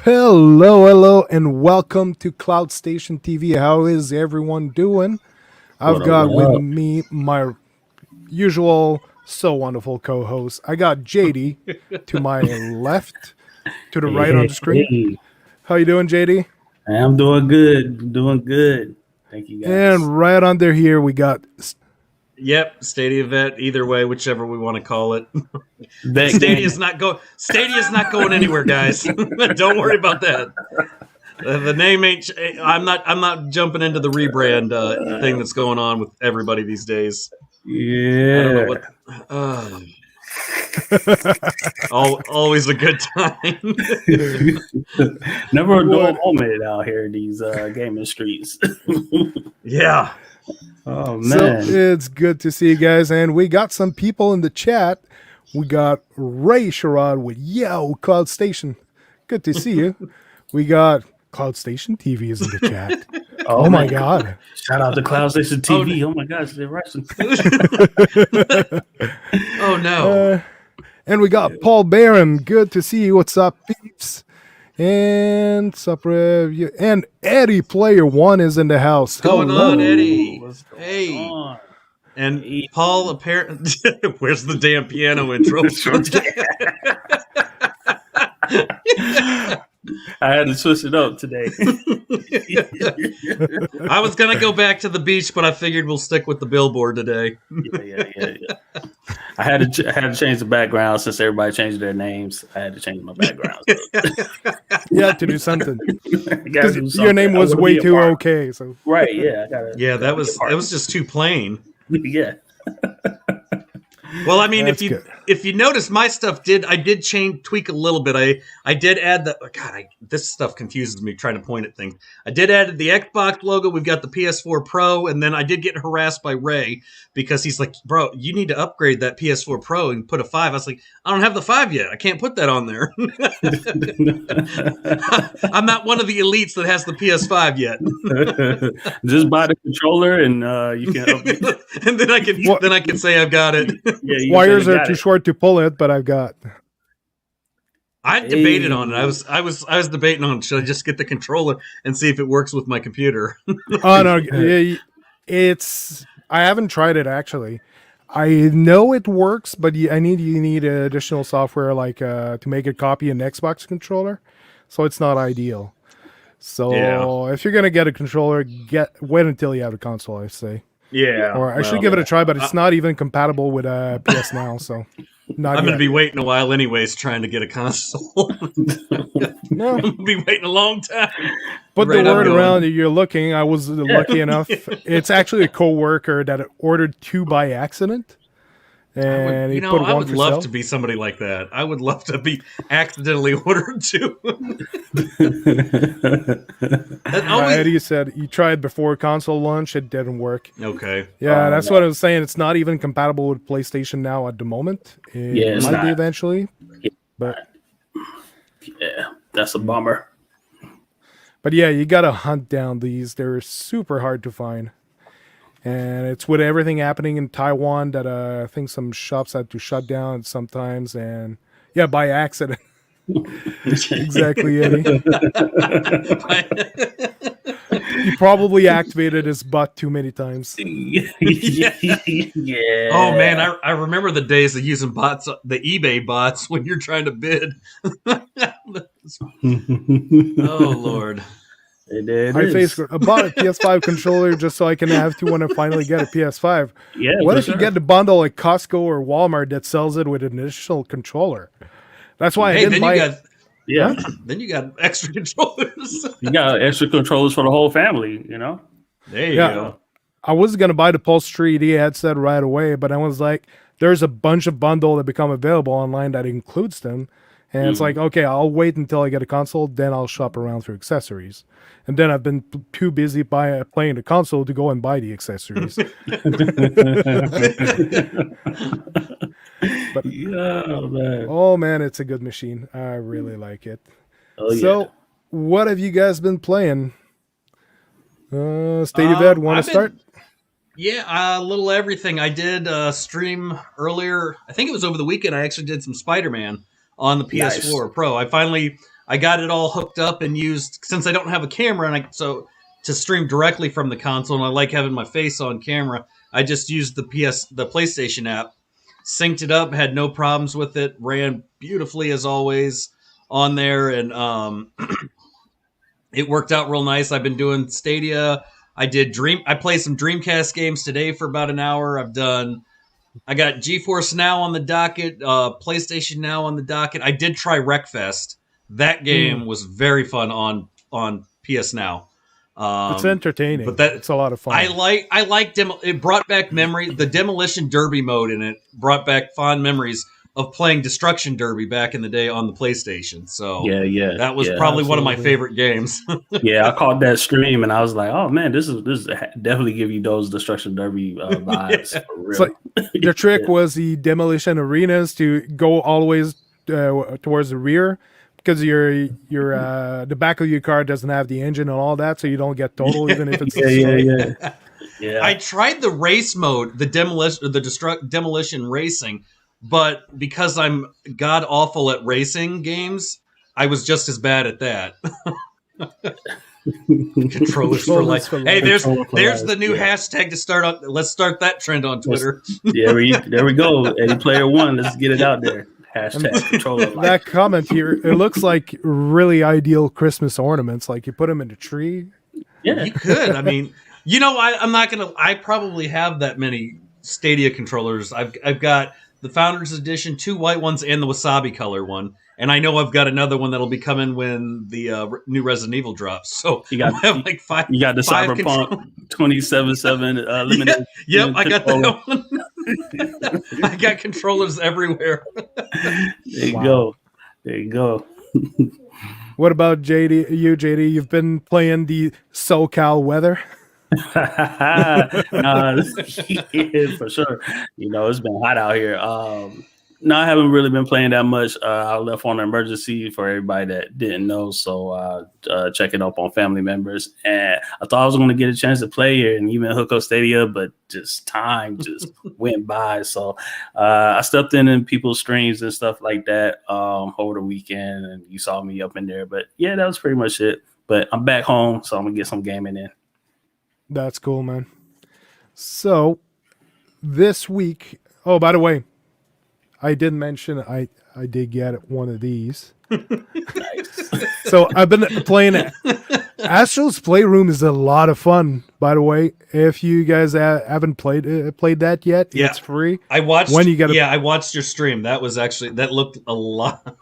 Hello, and welcome to CloudStationTV. How is everyone doing? I've What up? got What with up? me my usual so wonderful co-host. I got JD to my left, to the Hey, right on hey, the screen. hey. How you doing, JD? I'm doing good. Doing good. Thank you, guys. And right under here we got Yep, Stadia Vet. Either way, whichever we want to call it. Vet Stadia's Gaming. not going anywhere, guys. Don't worry about that. The name ain't. I'm not jumping into the rebrand thing that's going on with everybody these days. I don't know Yeah. what. Uh, always a good time. Never a dull What? moment out here in these gaming streets. Yeah. Oh, So man. it's good to see you guys, and we got some people in the chat. We got Ray Sherrod with Yo Cloud Station. Good to see you. We got Cloud Station TV is in the chat. Oh my man. God. Shout out to CloudStation TV. Oh, my gosh. They're rushing. Oh, no. And we got Paul Barron. Good to see you. What's up, peeps? And and Eddie Player One is in the house. What's going on, Eddie? What's going Hey. on? And Hey. Paul, apparently, where's the damn piano intro? I had to switch it up today. I was gonna go back to the beach, but I figured we'll stick with the billboard today. Yeah. I had to change the background since everybody changed their names. I had to change my background. You had to do something. Gotta Because do your something. name I was wanna way be a too part. okay. So Right? Yeah. Yeah, that was just too plain. Yeah. Well, I mean, That's if you notice, my stuff I did tweak a little bit. I did add this stuff confuses me trying to point at things. I did add the Xbox logo. We've got the PS4 Pro, and then I did get harassed by Ray because he's like, "Bro, you need to upgrade that PS4 Pro and put a 5." I was like, "I don't have the 5 yet. I can't put that on there. I'm not one of the elites that has the PS5 yet." Just buy the controller and you can upgrade. And then I can say I've got it. Yeah, you wires can say are got too it. short to pull it, but I've got. I debated on it. I was debating on should I just get the controller and see if it works with my computer. Oh no, it's. I haven't tried it actually. I know it works, but you need additional software like to make it copy an Xbox controller, so it's not ideal. So Yeah. if you're gonna get a controller, wait until you have a console. I say. Yeah. Or I should give it a try, but it's not even compatible with PS Now, so not I'm yet. going to be waiting a while anyways trying to get a console. No, I'm going to be waiting a long time. put Right, the I'm word going. around that you're looking. I was lucky enough. It's actually a coworker that ordered two by accident, and he put I one would for love sale. to be somebody like that. I would love to be accidentally ordered too. Eddie said he tried before console launch. It didn't work. Okay. Yeah, that's what I was saying. It's not even compatible with PlayStation Now at the moment. It Yeah, it's might be not. eventually, but Yeah, that's a bummer. yeah, you gotta hunt down these. They're super hard to find, and it's with everything happening in Taiwan that I think some shops had to shut down sometimes, and yeah, by accident. Exactly, Eddie. He probably activated his butt too many times. Yeah. Oh man, I remember the days of using bots, the eBay bots, when you're trying to bid. Oh Lord. It I is. bought a PS5 controller just so I can have to when I finally get a PS5. Yeah. What for if you sure. get the bundle at Costco or Walmart that sells it with an additional controller? That's why I Hey, didn't then buy you it. got Yeah. then you got extra controllers. You got extra controllers for the whole family, you know? There you Yeah. go. I was gonna buy the Pulse 3D headset right away, but I was like, there's a bunch of bundle that become available online that includes them. And it's like, okay, I'll wait until I get a console, then I'll shop around for accessories. And then I've been too busy playing the console to go and buy the accessories. But Yeah, man. oh man, it's a good machine. I really like it. Oh, So, what have you guys been playing? Stadia Vet, want to I've been- start? Yeah, a little everything. I did stream earlier. I think it was over the weekend. I actually did some Spider-Man on the PS4 Pro. I I got it all hooked up and used, since I don't have a camera, and so to stream directly from the console, and I like having my face on camera, I just used the PlayStation app, synced it up, had no problems with it, ran beautifully as always on there, and it worked out real nice. I've been doing Stadia. I played some Dreamcast games today for about an hour. I got GeForce Now on the docket, PlayStation Now on the docket. I did try Wreckfest. That game was very fun on PS Now. It's entertaining, but it's a lot of fun. I like it brought back memory. The Demolition Derby mode in it brought back fond memories of playing Destruction Derby back in the day on the PlayStation. So that was probably one of my favorite games. Yeah, I caught that stream and I was like, oh man, this is definitely give you those Destruction Derby vibes. For real. It's like, the trick was the demolition arenas to go all the way towards the rear, because the back of your car doesn't have the engine and all that, so you don't get total even if it's Yeah. I tried the race mode, the demolition racing, but because I'm god awful at racing games, I was just as bad at that. Controllers for life. Hey, there's the new hashtag to start on. Let's start that trend on Twitter. There we go. Eddie Player One. Let's get it out there. Hashtag controller life. That comment here, it looks like really ideal Christmas ornaments. Like you put them in a tree. Yeah, you could. I mean, I'm not gonna. I probably have that many Stadia controllers. I've got the Founders Edition, 2 white ones, and the Wasabi color one. And I know I've got another one that'll be coming when the new Resident Evil drops. So you got like 5. You got the Cyberpunk 2077 limited. Yep, I got that one. I got controllers everywhere. There you go. What about JD? JD, you've been playing the SoCal weather. Yeah, for sure. It's been hot out here. No, I haven't really been playing that much. I left on an emergency for everybody that didn't know, so checking up on family members. And I thought I was going to get a chance to play here and even hook up Stadia, but just time just went by. So I stepped in people's streams and stuff like that over the weekend, and you saw me up in there. But yeah, that was pretty much it. But I'm back home, so I'm going to get some gaming in. That's cool, man. So this week, oh, by the way, I did mention I did get one of these. Nice. So I've been playing it. Astro's Playroom is a lot of fun, by the way. If you guys haven't played that yet, it's free. I watched when you get I watched your stream. That looked a lot.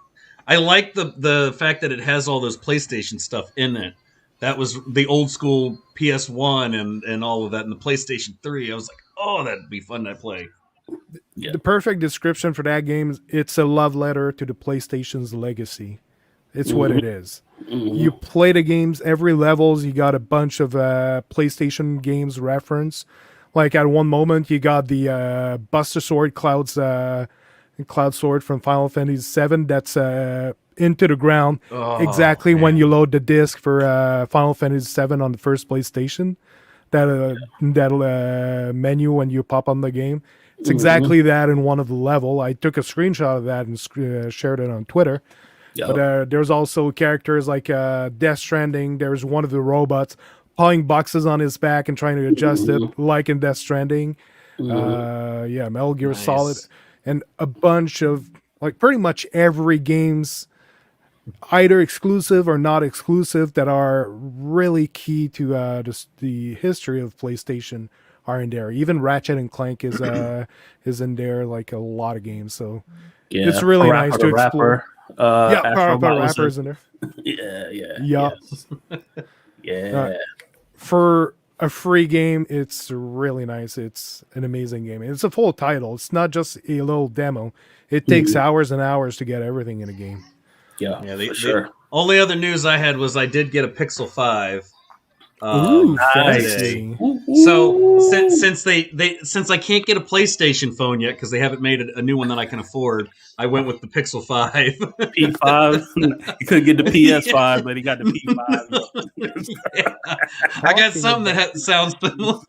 I like the fact that it has all those PlayStation stuff in it. That was the old school PS1 and all of that, and the PlayStation 3. I was like, oh, that'd be fun to play. Yeah. The perfect description for that game is it's a love letter to the PlayStation's legacy. It's what it is. Mm-hmm. You play the games, every levels, you got a bunch of PlayStation games reference. Like at one moment, you got the Buster Sword Cloud Sword from Final Fantasy VII that's into the ground exactly when you load the disc for Final Fantasy VII on the first PlayStation. That menu when you pop on the game. It's exactly that in one of the level. I took a screenshot of that and shared it on Twitter. Yep. But there's also characters like Death Stranding. There's one of the robots pulling boxes on his back and trying to adjust it, like in Death Stranding. Metal Gear Solid. And a bunch of, like pretty much every game's either exclusive or not exclusive that are really key to the history of PlayStation are in there. Even Ratchet and Clank is in there, like a lot of games. So it's really nice to explore. Rapper's in there. Yeah. For a free game, it's really nice. It's an amazing game. It's a full title. It's not just a little demo. It takes hours and hours to get everything in a game. For sure. The only other news I had was I did get a Pixel 5. Nice. So since I can't get a PlayStation phone yet because they haven't made a new one that I can afford, I went with the Pixel 5. P5. He couldn't get the PS5, but he got the P5. I got something that sounds similar.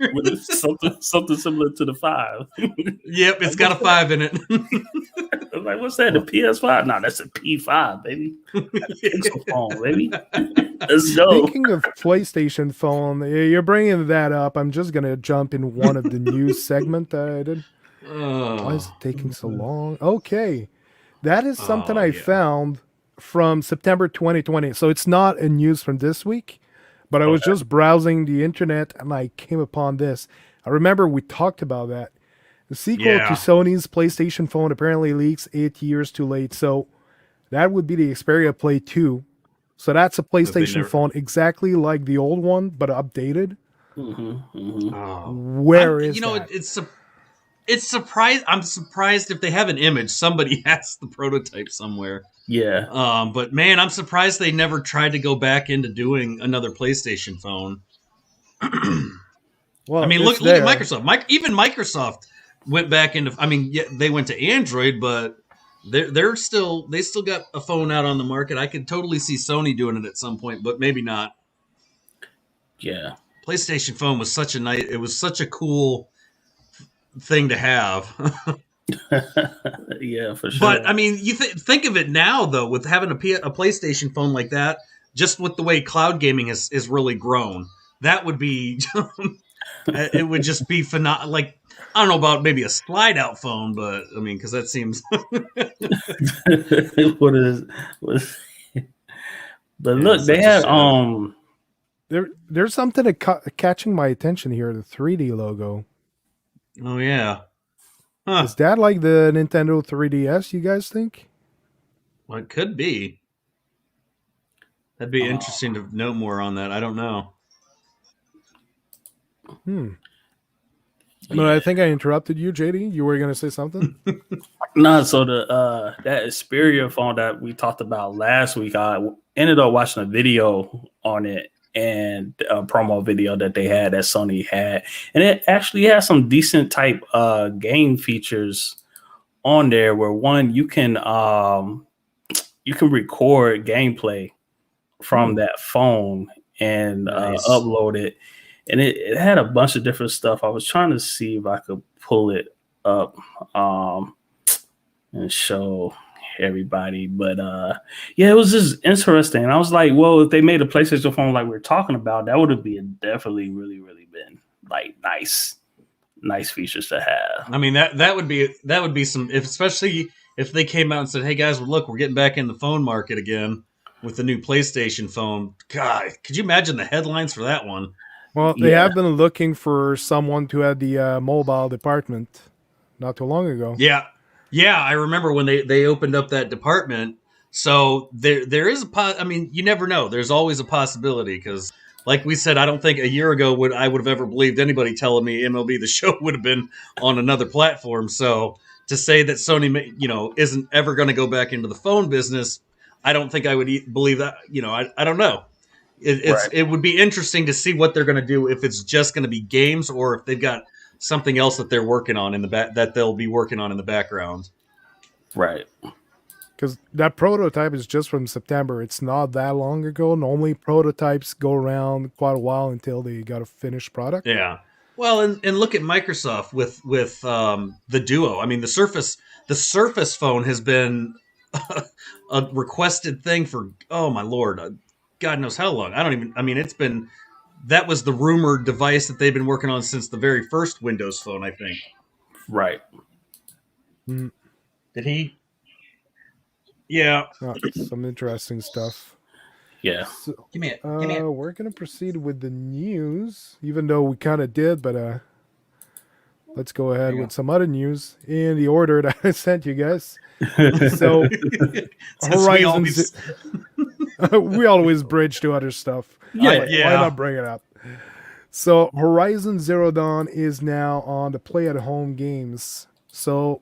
Something similar to the 5. Yep, it's got a 5 in it. was like, what's that? The PS5? No, that's a P5, baby. Pixel phone, baby. Let's go. Speaking of PlayStation phone, you're bringing that up. I'm just gonna jump in one of the news segment that I did. Why is it taking so long? Okay, that is something I found from September 2020. So it's not a news from this week, but I was just browsing the internet and I came upon this. I remember we talked about that. The sequel to Sony's PlayStation phone apparently leaks 8 years too late. So that would be the Xperia Play 2. So that's a PlayStation phone exactly like the old one, but updated. Where is that? It's surprised. I'm surprised if they have an image. Somebody has the prototype somewhere. Yeah. But man, I'm surprised they never tried to go back into doing another PlayStation phone. Well, I mean, look at Microsoft. Even Microsoft went back into. I mean, yeah, they went to Android, but they still got a phone out on the market. I could totally see Sony doing it at some point, but maybe not. Yeah. PlayStation phone was such a cool thing to have. Yeah, for sure. But I mean, you think of it now though, with having a PlayStation phone like that, just with the way cloud gaming is really grown, that would be it would just be phenomenal. Like, I don't know about maybe a slide out phone, but I mean, because that seems what is but look, they had there's something catching my attention here, the 3D logo. Oh yeah. Is that like the Nintendo 3DS, you guys think? Well, it could be. That'd be interesting to know more on that. I don't know. No, I think I interrupted you, JD. You were going to say something? No, so that Xperia phone that we talked about last week, I ended up watching a video on it and a promo video that they had that Sony had, and it actually has some decent type game features on there. Where one, you can record gameplay from that phone and upload it. And it had a bunch of different stuff. I was trying to see if I could pull it up and show everybody. But yeah, it was just interesting. And I was like, well, if they made a PlayStation phone like we were talking about, that would have been definitely really, really been like nice features to have. I mean, that would be some, especially if they came out and said, hey guys, well, look, we're getting back in the phone market again with the new PlayStation phone. God, could you imagine the headlines for that one? Well, they have been looking for someone to head the mobile department not too long ago. Yeah, I remember when they opened up that department. So there is I mean, you never know. There's always a possibility because, like we said, I don't think a year ago I would have ever believed anybody telling me MLB The Show would have been on another platform. So to say that Sony, isn't ever going to go back into the phone business, I don't think I would believe that. I don't know. It would be interesting to see what they're going to do, if it's just going to be games or if they've got something else that they're working on in the that they'll be working on in the background. Right. Because that prototype is just from September. It's not that long ago. Normally prototypes go around quite a while until they got a finished product. Yeah. Well, and look at Microsoft with the Duo. I mean, the Surface phone has been a requested thing for, oh my Lord, God knows how long. That was the rumored device that they've been working on since the very first Windows phone, I think. Right. Did he? Yeah. Some interesting stuff. Yeah. So, give me it. We're going to proceed with the news, even though we kind of did, but let's go ahead with some other news in the order that I sent you guys. So, Horizon... we always bridge to other stuff. Yeah. Why not bring it up? So Horizon Zero Dawn is now on the Play at Home games. So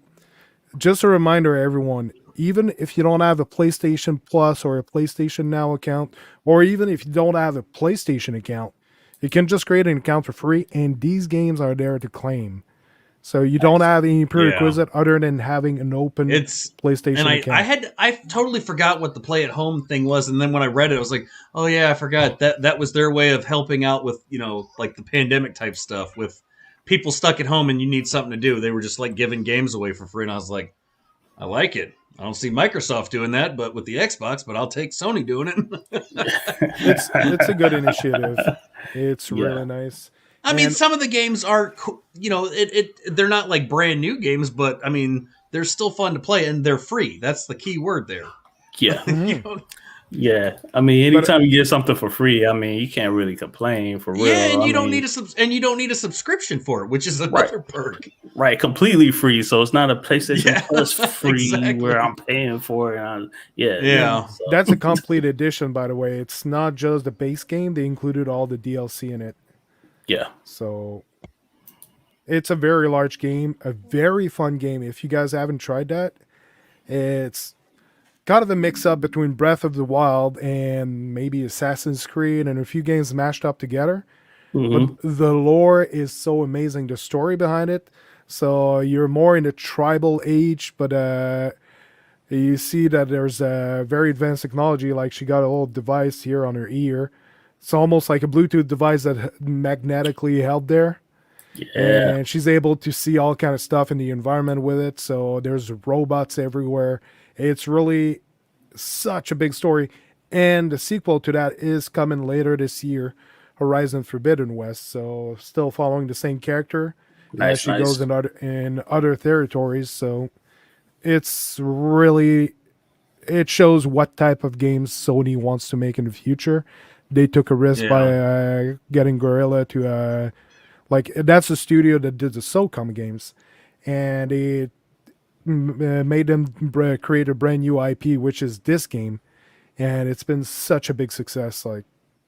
just a reminder, everyone, even if you don't have a PlayStation Plus or a PlayStation Now account, or even if you don't have a PlayStation account, you can just create an account for free, and these games are there to claim. So you don't have any prerequisite other than having an open PlayStation account. I totally forgot what the Play at Home thing was, and then when I read it, I was like, oh yeah, I forgot that was their way of helping out with, like the pandemic type stuff with people stuck at home and you need something to do. They were just like giving games away for free, and I was like, I like it. I don't see Microsoft doing that, but with the Xbox, but I'll take Sony doing it. It's a good initiative. It's Yeah. really nice. I mean, And some of the games are, they're not like brand new games, but I mean, they're still fun to play and they're free. That's the key word there. Yeah. You know? Yeah. I mean, But anytime you get something for free, I mean, you can't really complain for Yeah, real. and I you don't mean, need a subscription for it, which is another perk. right, completely free. So it's not a PlayStation Yeah, Plus free exactly. where I'm paying for it. Yeah. So, that's a complete edition, by the way. It's not just the base game; they included all the DLC in it. yeah. So it's a very large game, a very fun game. If you guys haven't tried that, it's kind of a mix up between Breath of the Wild and maybe Assassin's Creed and a few games mashed up together. But Mhm. the lore is so amazing, the story behind it. So you're more in the tribal age, but you see that there's a very advanced technology. Like she got a little device here on her ear. It's almost like a Bluetooth device that magnetically held there. Yeah. And she's able to see all kind of stuff in the environment with it. So there's robots everywhere. It's really such a big story. And the sequel to that is coming later this year, Horizon Forbidden West. So still following the same character as Nice, she nice. goes in other territories. So it's really, it shows what type of games Sony wants to make in the future. They took a risk by getting Gorilla to like that's the studio that did the SOCOM games, and it made them create a brand new IP, which is this game, and it's been such a big success. Like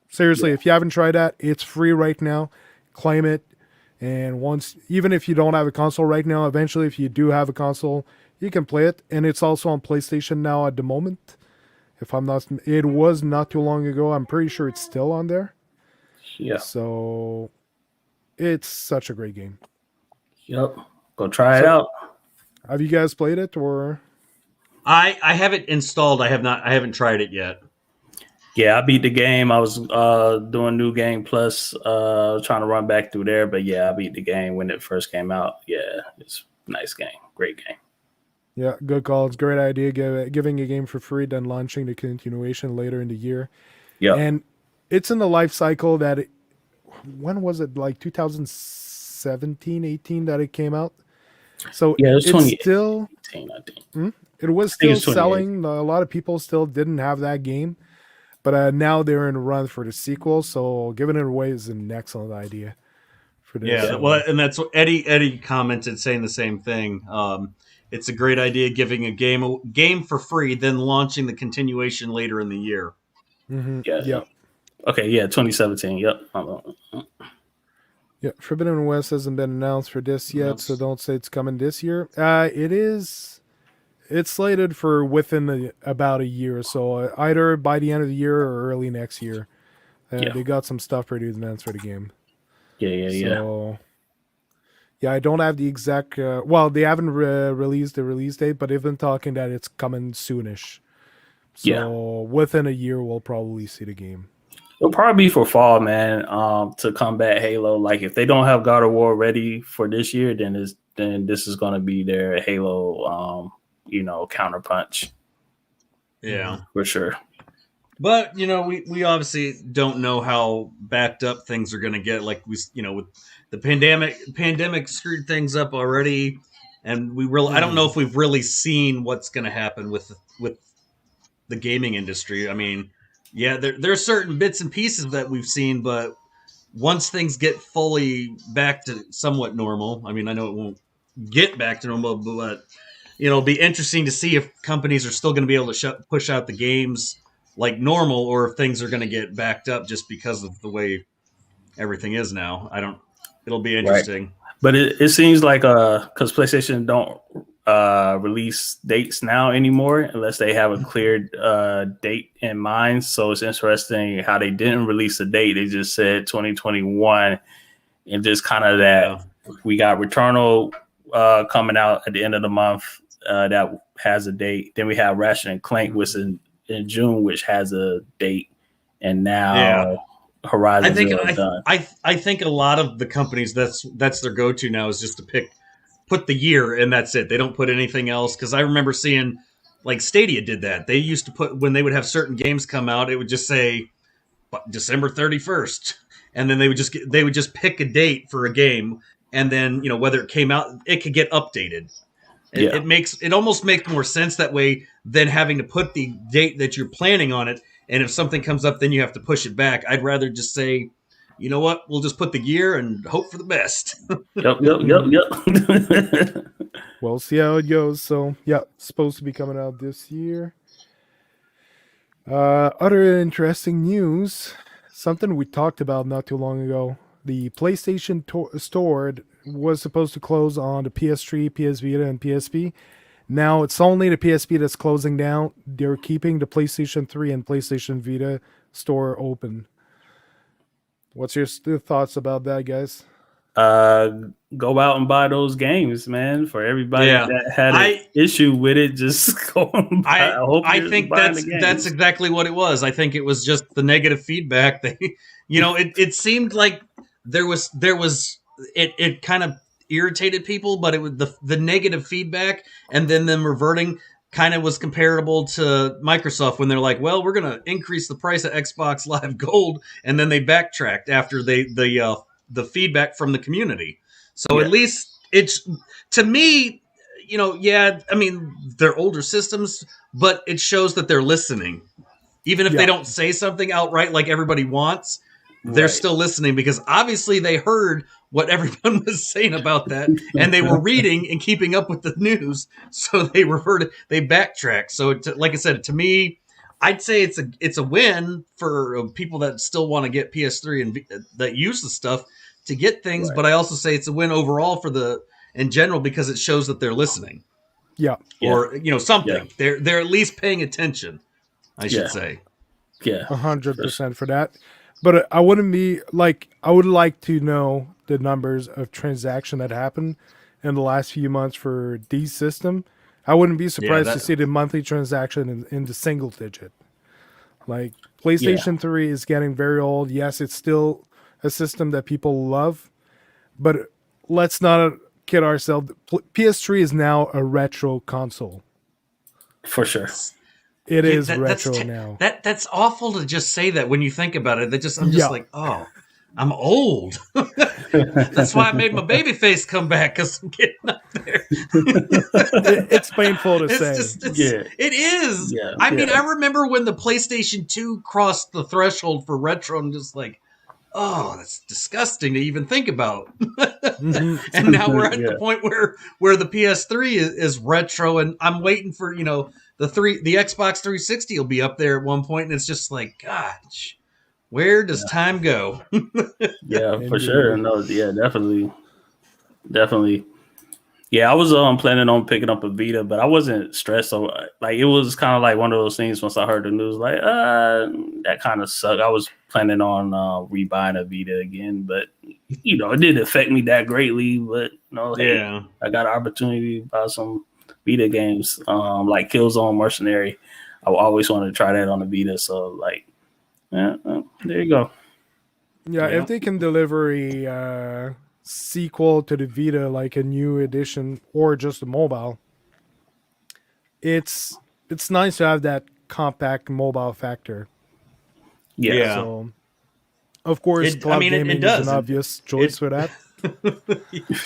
seriously, Yeah. if you haven't tried that, it's free right now. Claim it, and once, even if you don't have a console right now, eventually, if you do have a console, you can play it, and it's also on PlayStation now at the moment. If I'm not, it was not too long ago. I'm pretty sure it's still on there. Yeah. So it's such a great game. Yep. Go try it So- out. Have you guys played it or? I have it installed. I haven't tried it yet. Yeah, I beat the game. I was doing New Game Plus, trying to run back through there. But yeah, I beat the game when it first came out. Yeah, it's a nice game. Great game. Yeah, good call. It's a great idea giving a game for free, then launching the continuation later in the year. Yeah. And it's in the life cycle that when was it, like 2017, 18 that it came out? So Yeah, it was it's still, 2018, I think. it was I think still it's 2018. selling. A lot of people still didn't have that game, but now they're in a run for the sequel. So giving it away is an excellent idea for this. Yeah, well, and that's what Eddie commented, saying the same thing. It's a great idea giving a game for free, then launching the continuation later in the year. Mm-hmm. Yeah. Yeah. Okay, yeah, 2017. Yep. Yeah, Forbidden West hasn't been announced for this yet, so don't say it's coming this year. It is. It's slated for within about a year, so either by the end of the year or early next year. Yeah. They got some stuff pretty advanced for the game. Yeah. So, yeah, I don't have the exact. Well, they haven't released the release date, but they've been talking that it's coming soonish. So within a year, we'll probably see the game. It'll probably be for fall, man. To combat Halo. Like if they don't have God of War ready for this year, then this is going to be their Halo, counterpunch. Yeah, for sure. But we obviously don't know how backed up things are going to get. Like with the pandemic screwed things up already, and I don't know if we've really seen what's going to happen with the gaming industry. I mean, yeah, there are certain bits and pieces that we've seen, but once things get fully back to somewhat normal, I mean, I know it won't get back to normal, but it'll be interesting to see if companies are still going to be able to push out the games like normal, or if things are going to get backed up just because of the way everything is now. It'll be interesting. Right. But it seems like because PlayStation don't release dates now anymore unless they have a clear date in mind. So it's interesting how they didn't release a date. They just said 2021, and just kind of that we got Returnal coming out at the end of the month that has a date. Then we have Ratchet and Clank, which in June, which has a date, and now Horizon Zero done. I think a lot of the companies that's their go-to now is just to put the year and that's it. They don't put anything else. Because I remember seeing, like, Stadia did that. They used to put, when they would have certain games come out, it would just say December 31st, and then they would just pick a date for a game, and then whether it came out, it could get updated. It almost makes more sense that way than having to put the date that you're planning on it, and if something comes up, then you have to push it back. I'd rather just say, you know what, we'll just put the year and hope for the best. Yep. We'll see how it goes. So yeah, it's supposed to be coming out this year. Other interesting news, something we talked about not too long ago. The PlayStation Store was supposed to close on the PS3, PS Vita, and PSP. Now it's only the PSP that's closing down. They're keeping the PlayStation 3 and PlayStation Vita store open. What's your thoughts about that, guys? Go out and buy those games, man. For everybody that had an issue with it, just go and buy. I think that's exactly what it was. I think it was just the negative feedback. It seemed like there was it kind of irritated people, but it was the negative feedback, and then them reverting kind of was comparable to Microsoft when they're like, well, we're going to increase the price of Xbox Live Gold, and then they backtracked after the feedback from the community. So at least it's, to me, I mean, they're older systems, but it shows that they're listening. Even if they don't say something outright like everybody wants, they're still listening, because obviously they heard what everyone was saying about that, and they were reading and keeping up with the news, so they backtracked. So, like I said, to me, I'd say it's a win for people that still want to get PS3 and that use the stuff to get things, but I also say it's a win overall in general, because it shows that they're listening. Yeah. Or something. Yeah. They're at least paying attention, I should say. Yeah. 100% for that. But I would like to know the numbers of transaction that happened in the last few months for these system. I wouldn't be surprised to see the monthly transaction in the single digit. Like, PlayStation 3 is getting very old. Yes, it's still a system that people love, but let's not kid ourselves. PS3 is now a retro console. For sure. It is retro now. That's awful to just say that when you think about it. I'm just like, oh, I'm old. That's why I made my baby face come back, because I'm getting up there. It's painful to say. It is. Yeah. I mean, I remember when the PlayStation 2 crossed the threshold for retro, and just like, oh, that's disgusting to even think about. And now we're at the point where the PS3 is retro, and I'm waiting for, the Xbox 360 will be up there at one point, and it's just like, gosh, where does time go? Yeah, for sure. No, yeah, definitely. Yeah, I was planning on picking up a Vita, but I wasn't stressed. So, like, it was kind of like one of those things. Once I heard the news, like, that kind of sucked. I was planning on rebuying a Vita again, but it didn't affect me that greatly. But I got an opportunity to buy some Vita games, like Killzone Mercenary. I always wanted to try that on the Vita, so like, there you go. Yeah, if they can deliver a sequel to the Vita, like a new edition or just a mobile, it's nice to have that compact mobile factor. Yeah. So, of course, cloud gaming is an obvious choice for that.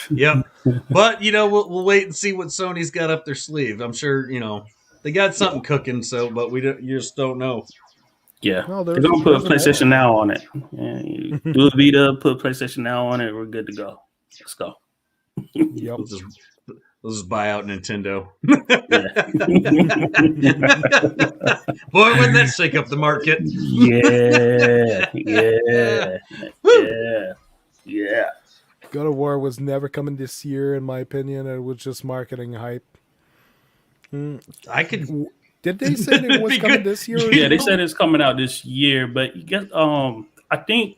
Yeah, but we'll wait and see what Sony's got up their sleeve. I'm sure they got something cooking. So, but you just don't know. Yeah, well, they're gonna put PlayStation Now on it. Yeah, you do a Vita, put PlayStation Now on it. We're good to go. Let's go. Yep. We'll just buy out Nintendo. Boy, wouldn't that shake up the market? Yeah. God of War was never coming this year, in my opinion. It was just marketing hype. Did they say it was coming this year? Yeah, they said it's coming out this year, but you get I think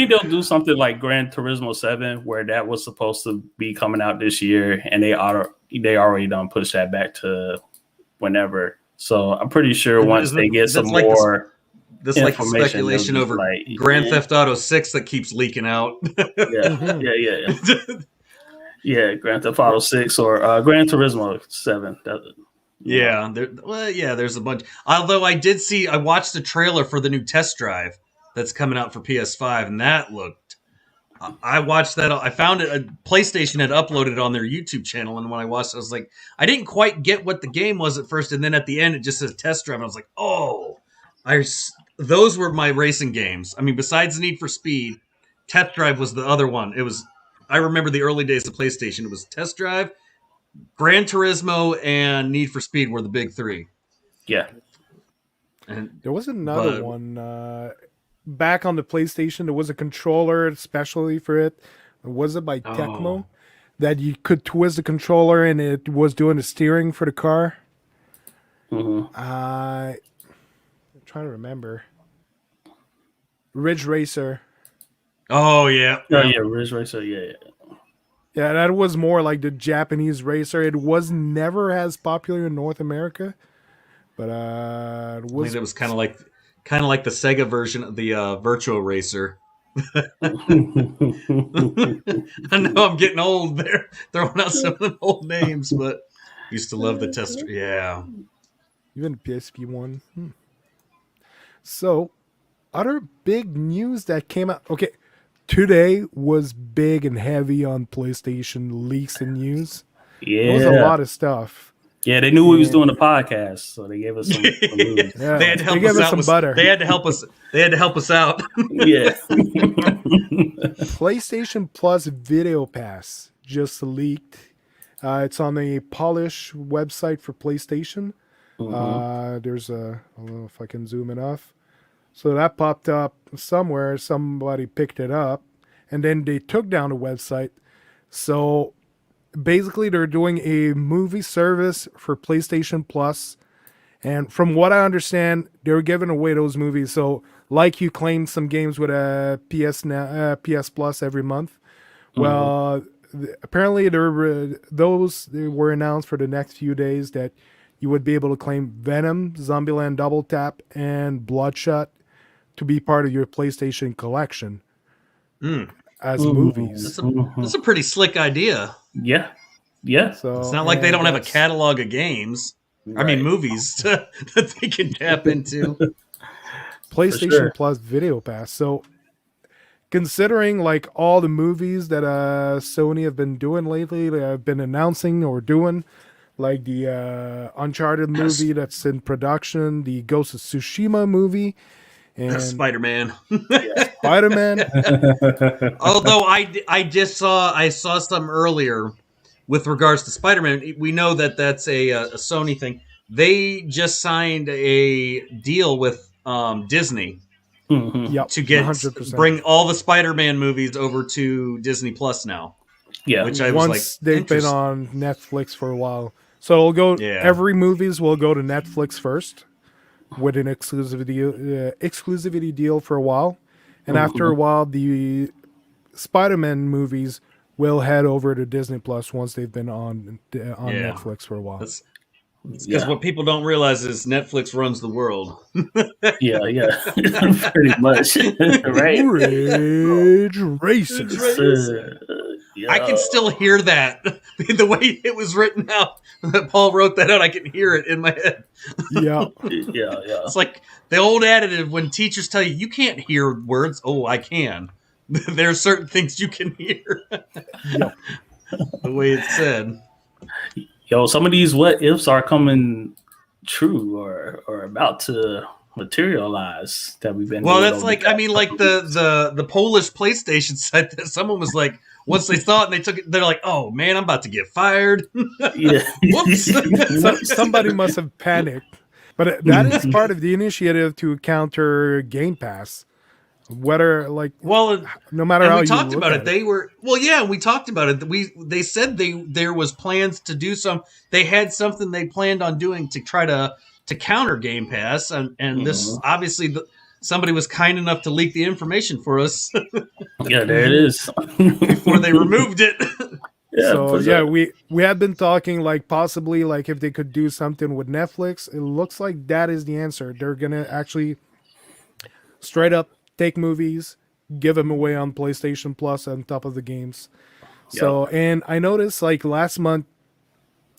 they'll do something like Gran Turismo 7, where that was supposed to be coming out this year, and they already done push that back to whenever. So I'm pretty sure once they get some more. This like speculation over Grand Theft Auto 6 that keeps leaking out. Yeah. Yeah, Grand Theft Auto 6 or Gran Turismo 7. Yeah, there's a bunch. Although I watched the trailer for the new Test Drive that's coming out for PS5, and that looked. I watched that. I found it. PlayStation had uploaded it on their YouTube channel, and when I watched it, I was like, I didn't quite get what the game was at first, and then at the end, it just says Test Drive, and I was like, oh, those were my racing games. I mean, besides Need for Speed, Test Drive was the other one. It was. I remember the early days of PlayStation. It was Test Drive, Gran Turismo, and Need for Speed were the big three. Yeah. And there was another one back on the PlayStation. There was a controller especially for it. Was it by Tecmo that you could twist the controller and it was doing the steering for the car? Mm-hmm. I'm trying to remember. Ridge Racer. Oh yeah, Ridge Racer. Yeah. Yeah, that was more like the Japanese racer. It was never as popular in North America, but it was kind of like the Sega version of the Virtua Racer. I know I'm getting old there, throwing out some of the old names, but used to love the test. Yeah, even the PSP one. So, other big news that came out. Okay. Today was big and heavy on PlayStation leaks and news. Yeah. There was a lot of stuff. Yeah, they knew we was doing a podcast, so they gave us some news. Yeah. They had to help us out. Butter. They had to help us. They had to help us out. Yeah. PlayStation Plus Video Pass just leaked. It's on the Polish website for PlayStation. There's I don't know if I can zoom enough. So that popped up somewhere. Somebody picked it up, and then they took down the website. So basically, they're doing a movie service for PlayStation Plus. And from what I understand, they're giving away those movies. So like you claim some games with a PS Plus every month. Well, apparently they were announced for the next few days that you would be able to claim Venom, Zombieland Double Tap, and Bloodshot to be part of your PlayStation collection as movies. That's a pretty slick idea. Yeah. So it's not like they don't have a catalog of games. Right. I mean, movies that they can tap into. PlayStation Plus Video Pass. So considering like all the movies that Sony have been doing lately, they have been announcing or doing, like the Uncharted movie that's in production, the Ghost of Tsushima movie, and Spider-Man. Spider-Man. Although I saw some earlier with regards to Spider-Man. We know that that's a Sony thing. They just signed a deal with Disney to bring all the Spider-Man movies over to Disney Plus now. Yeah, which I was like, they've been on Netflix for a while, so it'll go. Yeah. Every movies will go to Netflix first with an exclusivity deal for a while, and after a while, the Spider-Man movies will head over to Disney Plus once they've been on Netflix for a while. Because what people don't realize is Netflix runs the world. yeah, pretty much. Right? Ridge Racer. I can still hear that. The way it was written out, that Paul wrote that out, I can hear it in my head. Yeah. It's like the old adage when teachers tell you can't hear words. Oh, I can. There are certain things you can hear. The way it's said. Yo, some of these what ifs are coming true or about to materialize that we've been. Well, that's like, I mean, like the Polish PlayStation site that someone was like, once they saw it and they took it, they're like, oh man, I'm about to get fired. Yeah. Whoops. Somebody must have panicked. But that is part of the initiative to counter Game Pass. Whether no matter how we talked you about look it, they were we talked about it. They said there was plans to do they had something they planned on doing to try to counter Game Pass, and this obviously somebody was kind enough to leak the information for us. Yeah, there it is. Before they removed it. We had been talking like possibly like if they could do something with Netflix. It looks like that is the answer. They're gonna actually straight up take movies, give them away on PlayStation Plus on top of the games. So, and I noticed like this month,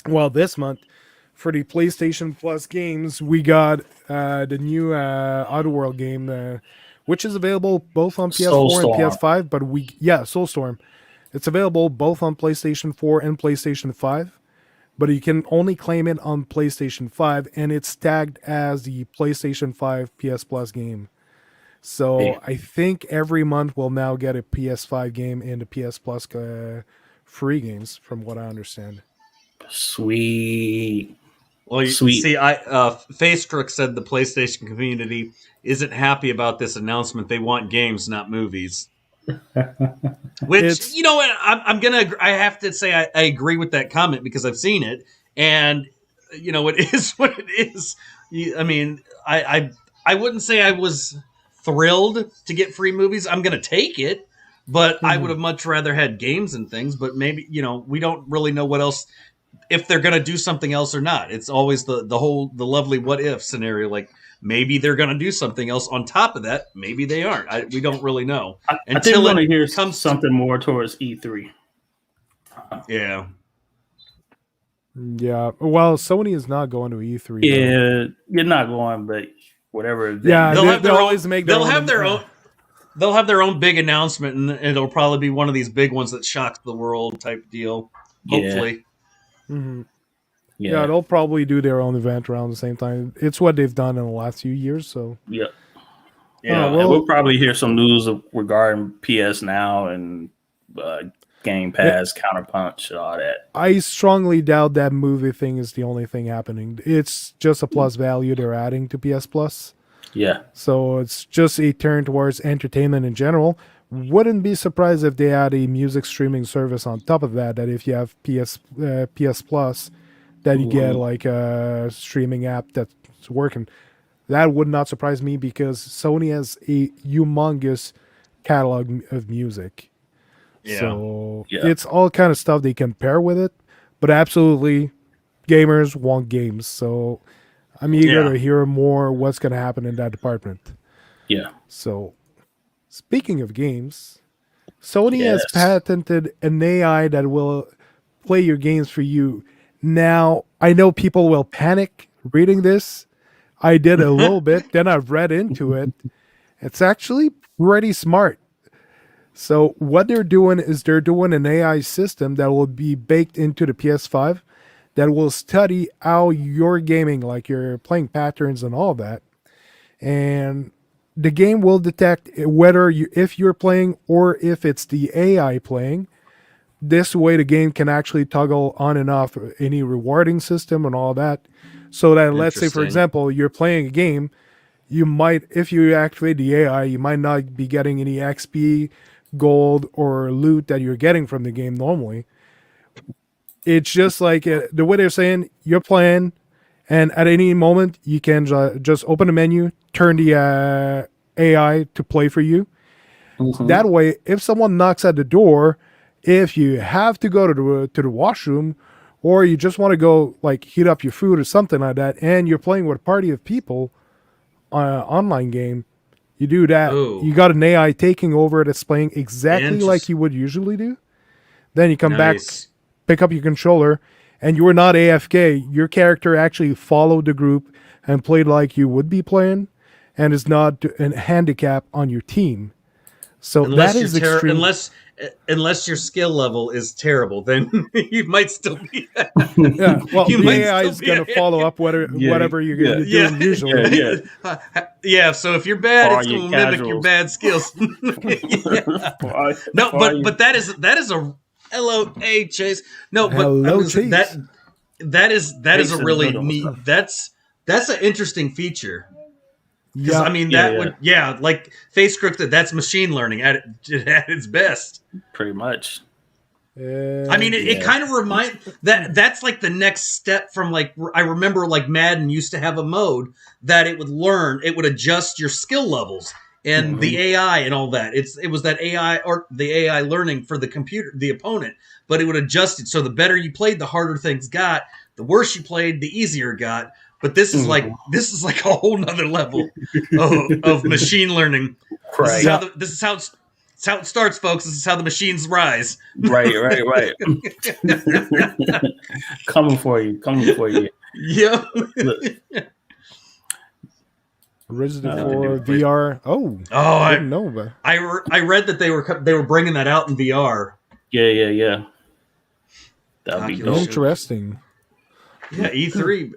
for the PlayStation Plus games, we got the new Oddworld game, which is available both on PS4 and Soulstorm. PS5. But Soulstorm, it's available both on PlayStation 4 and PlayStation 5. But you can only claim it on PlayStation 5, and it's tagged as the PlayStation 5 PS Plus game. So I think every month we'll now get a PS5 game and a PS Plus free games, from what I understand. Sweet. Well, Sweet. see, Facecrook said the PlayStation community isn't happy about this announcement. They want games, not movies. Which, you know what, I have to say I agree with that comment because I've seen it, and you know, it is what it is. I mean, I wouldn't say I was thrilled to get free movies. I'm going to take it, but I would have much rather had games and things. But maybe, you know, we don't really know what else, if they're going to do something else or not. It's always the lovely what if scenario. Like, maybe they're going to do something else on top of that. Maybe they aren't. We don't really know. I think we're going to hear something more towards E3. Yeah. Yeah. Well, Sony is not going to E3. Yeah, you're not going, but whatever. Yeah, they'll have their own big announcement, and it'll probably be one of these big ones that shocks the world type deal. Hopefully. Mm-hmm. Yeah, they'll probably do their own event around the same time. It's what they've done in the last few years. So yeah, and we'll probably hear some news regarding PS Now and Game Pass, Counterpunch, and all that. I strongly doubt that movie thing is the only thing happening. It's just a plus value they're adding to PS Plus. Yeah. So it's just a turn towards entertainment in general. Wouldn't be surprised if they add a music streaming service on top of that. That if you have PS Plus, that you get like a streaming app that's working. That would not surprise me because Sony has a humongous catalog of music. Yeah. So it's all kind of stuff they can pair with it. But absolutely, gamers want games. So I'm eager to hear more what's going to happen in that department. Yeah. So speaking of games, Sony has patented an AI that will play your games for you. Now, I know people will panic reading this. I did a little bit, then I've read into it. It's actually pretty smart. So what they're doing is they're doing an AI system that will be baked into the PS5 that will study how you're gaming, like your playing patterns and all that. And the game will detect whether if you're playing or if it's the AI playing. This way the game can actually toggle on and off any rewarding system and all that. So that, let's say, for example, you're playing a game, you might, if you activate the AI, you might not be getting any XP, gold, or loot that you're getting from the game normally. It's just like the way they're saying, you're playing, and at any moment, you can just open the menu, turn the AI to play for you. Mm-hmm. That way, if someone knocks at the door, if you have to go to the washroom, or you just want to go like heat up your food or something like that, and you're playing with a party of people on an online game, you do that. Ooh. You got an AI taking over that's playing exactly like you would usually do. Then you come back, pick up your controller, and you were not AFK. Your character actually followed the group and played like you would be playing, and is not a handicap on your team. So that is extreme. Unless your skill level is terrible, then you might still be. Yeah, well, the AI is going to follow up whatever you're doing usually. Yeah, so if you're bad, it's going to mimic your bad skills. No, but that is a hello, hey Chase. No, but Chase. that is a really neat. That's an interesting feature. Because I mean would like Facecrook, that's machine learning at its best. Pretty much. I mean, it kind of reminds that's like the next step from like I remember like Madden used to have a mode that it would adjust your skill levels and the AI and all that. It was that AI or the AI learning for the opponent, but it would adjust it so the better you played, the harder things got. The worse you played, the easier it got. But this is like a whole nother level of machine learning. Right. This is how It's how it starts, folks. This is how the machines rise. Right. Coming for you. Yeah. Look, Resident 4 VR. Oh, Oh, didn't know about. I read that they were bringing that out in VR. Yeah. That'd be dope. Interesting. Yeah, E3.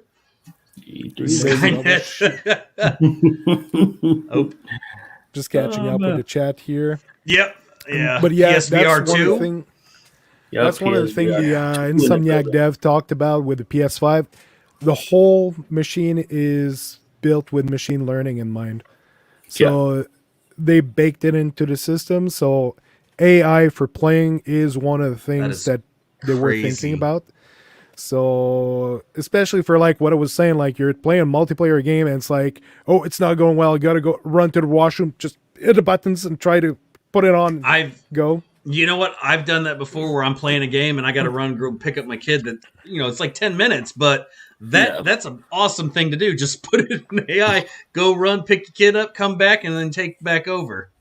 Skynet. Oh, Just catching up with the chat here. yep. Yeah. But yeah, PSVR that's one of the 2. thing. That's one of the things the PSVR. Insomniac dev talked about with the PS5. The whole machine is built with machine learning in mind. So they baked it into the system. So AI for playing is one of the things that they were thinking about. So especially for like what I was saying, like you're playing a multiplayer game and it's like, oh, it's not going well. You got to go run to the washroom, just hit the buttons and try to put it on. Go. You know what? I've done that before where I'm playing a game and I got to run, go pick up my kid. That it's like 10 minutes, but that's an awesome thing to do. Just put it in AI, go run, pick the kid up, come back, and then take back over.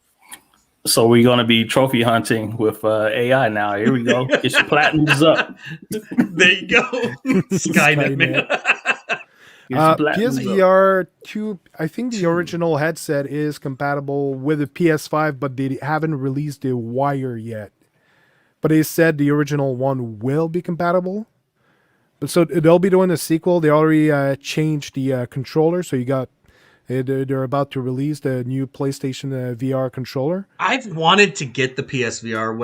So we're going to be trophy hunting with AI now. Here we go. Get your platinums up. There you go. Skynet, man. PSVR 2, I think the original headset is compatible with the PS5, but they haven't released the wire yet. But they said the original one will be compatible. But so they'll be doing a sequel. They already changed the controller, so they're about to release the new PlayStation VR controller. I've wanted to get the PSVR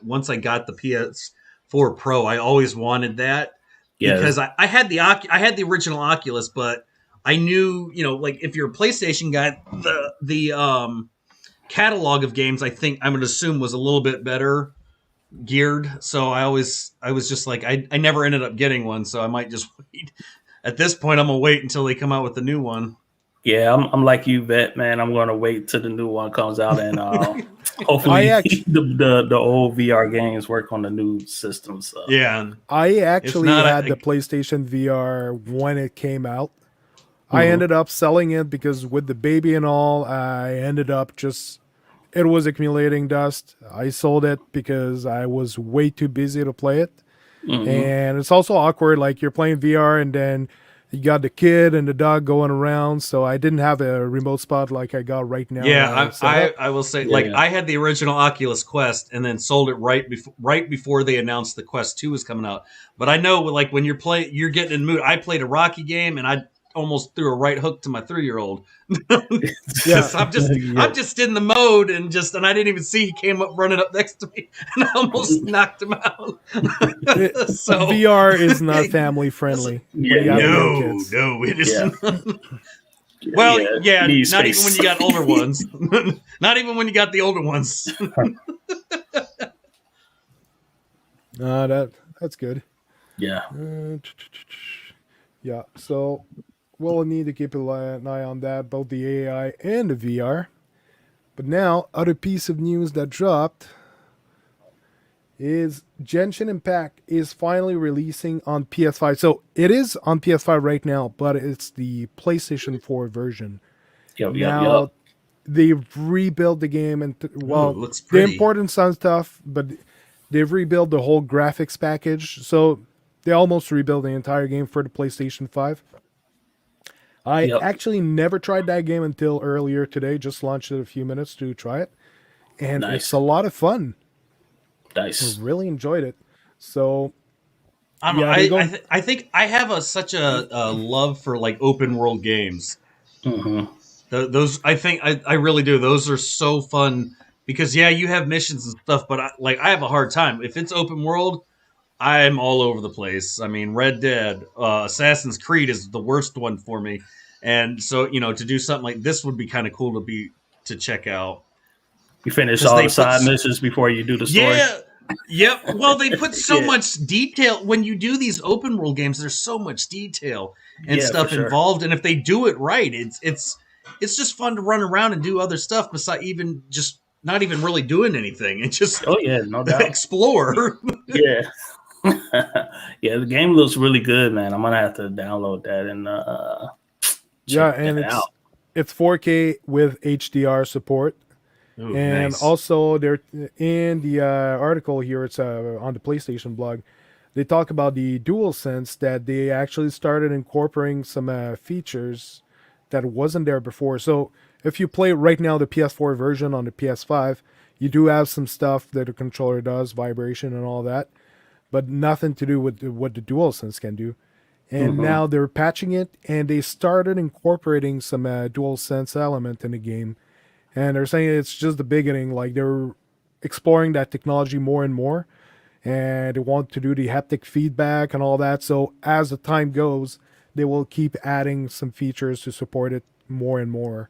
once I got the PS4 Pro. I always wanted that. Yeah, because I had the original Oculus, but I knew, like if you're a PlayStation guy, the catalog of games I would assume was a little bit better geared. So I was just like I never ended up getting one, so I might just wait. At this point, I'm gonna wait until they come out with the new one. Yeah, I'm like you, Vet, man. I'm gonna wait till the new one comes out and hopefully the old VR games work on the new system. So. Yeah, I actually had the PlayStation VR when it came out. I ended up selling it because with the baby and all, I ended up it was accumulating dust. I sold it because I was way too busy to play it. And it's also awkward, like you're playing VR and then you got the kid and the dog going around, so I didn't have a remote spot like I got right now. Yeah, I will say, I had the original Oculus Quest and then sold it right before they announced the Quest 2 was coming out. But I know, like when you're getting in the mood. I played a Rocky game and I almost threw a right hook to my 3-year-old. Yeah, I'm just in the mode and I didn't even see he came up running up next to me and I almost knocked him out. So VR is not family friendly. No, it isn't. Well, not even when you got older ones. Not even when you got the older ones. That's good. Yeah. Yeah. So we'll need to keep an eye on that, both the AI and the VR. But now, other piece of news that dropped is Genshin Impact is finally releasing on PS5. So it is on PS5 right now, but it's the PlayStation 4 version. Yep. They've rebuilt the game and looks pretty. The important stuff, but they've rebuilt the whole graphics package. So they almost rebuilt the entire game for the PlayStation 5. I actually never tried that game until earlier today. Just launched it a few minutes to try it. And it's a lot of fun. Nice. I really enjoyed it. So I think I have such a love for like open world games. Those I really do. Those are so fun because you have missions and stuff, but I have a hard time. If it's open world, I'm all over the place. I mean, Red Dead, Assassin's Creed is the worst one for me. And so, to do something like this would be kind of cool to check out. You finish all the side missions before you do the story. Yeah. Yep. Well, they put so much detail when you do these open world games. There's so much detail and stuff involved, and if they do it right, it's just fun to run around and do other stuff besides even just not even really doing anything and just no doubt explore. Yeah. Yeah, the game looks really good, man. I'm gonna have to download that and it's 4K with HDR support. Ooh, And nice. also, there in the article here, it's on the PlayStation blog. They talk about the DualSense that they actually started incorporating some features that wasn't there before. So if you play right now the PS4 version on the PS5, you do have some stuff that the controller does, vibration and all that, but nothing to do with what the DualSense can do. And now they're patching it, and they started incorporating some DualSense element in the game. And they're saying it's just the beginning. Like they're exploring that technology more and more, and they want to do the haptic feedback and all that. So as the time goes, they will keep adding some features to support it more and more.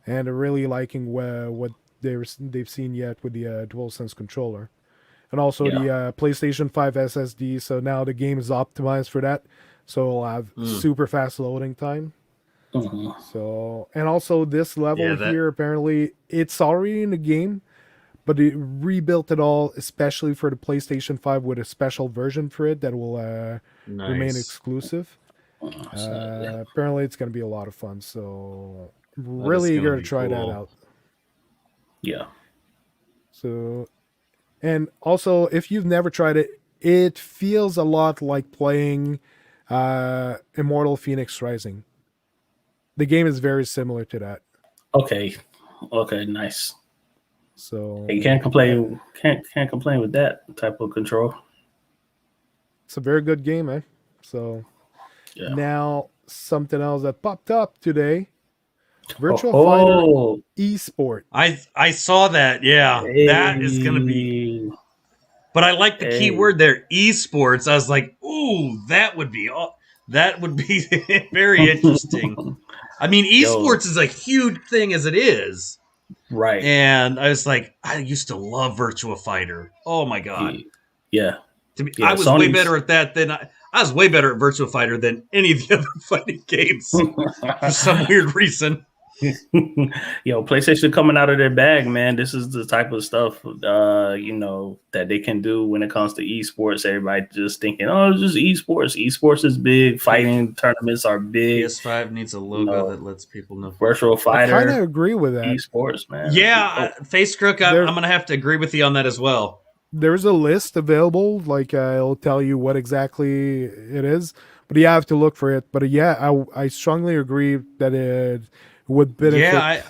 And they're really liking what they've seen yet with the DualSense controller, and also the PlayStation 5 SSD. So now the game is optimized for that, so it'll have super fast loading time. So, and also this level here, apparently it's already in the game, but it rebuilt it all, especially for the PlayStation 5 with a special version for it that will remain exclusive. Apparently it's going to be a lot of fun. So really eager to try that out. Yeah. So, and also if you've never tried it, it feels a lot like playing Immortal Phoenix Rising. The game is very similar to that. Okay, nice. So you can't complain. Can't complain with that type of control. It's a very good game, eh? So now something else that popped up today: Virtual Fighter Esport. I saw that. Yeah, that is going to be. But I like the key word there, esports. I was like, ooh, that would be very interesting. I mean, esports is a huge thing as it is. Right. And I was like, I used to love Virtua Fighter. Oh my god. Yeah. I was way better at that than I was way better at Virtua Fighter than any of the other fighting games for some weird reason. PlayStation coming out of their bag, man. This is the type of stuff, that they can do when it comes to esports. Everybody just thinking, oh, it's just esports. Esports is big. Fighting tournaments are big. PS5 needs a logo that lets people know. Virtual Fighter. I kind of agree with that. Esports, man. Yeah, Face Crook, I'm going to have to agree with you on that as well. There's a list available. Like, it'll tell you what exactly it is, but you have to look for it. But I strongly agree that it would benefit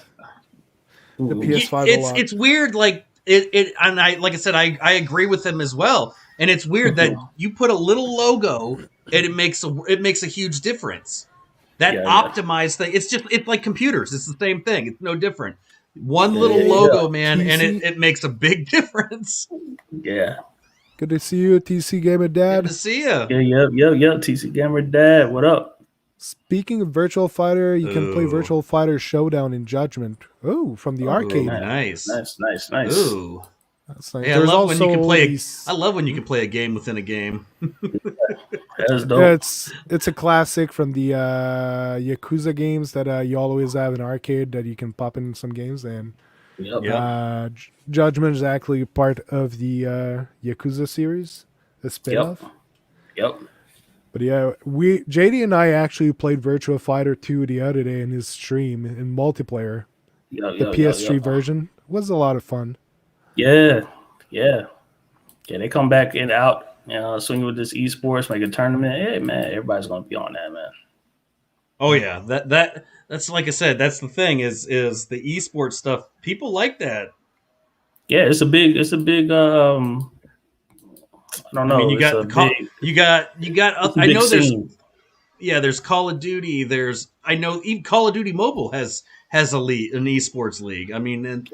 the PS5 a lot. It's weird, like and like I said, I agree with them as well. And it's weird that you put a little logo and it makes a huge difference. That optimized thing, it's like computers. It's the same thing. It's no different. One little logo, man, TC? and it makes a big difference. Yeah. Good to see you, TC Gamer Dad. Good to see you. Yeah. TC Gamer Dad, what up? Speaking of Virtual Fighter, you can play Virtual Fighter Showdown in Judgment. Oh, from the arcade. Nice. Ooh. That's nice. Hey, I love when you can play. I love when you can play a game within a game. That's dope. Yeah, it's a classic from the Yakuza games that you always have in arcade that you can pop in some games. And Judgment is actually part of the Yakuza series, the spin-off. Yep. But yeah, JD and I actually played Virtua Fighter 2 the other day in his stream in multiplayer. The PS3 version was a lot of fun. Yeah. They come back and out, swinging with this esports, make a tournament. Hey man, everybody's gonna be on that, man. Oh yeah, that's like I said. That's the thing is the esports stuff. People like that. Yeah, it's a big. I don't know. I mean, you got. I know there's Call of Duty. I know even Call of Duty Mobile has a league, an esports league. I mean, and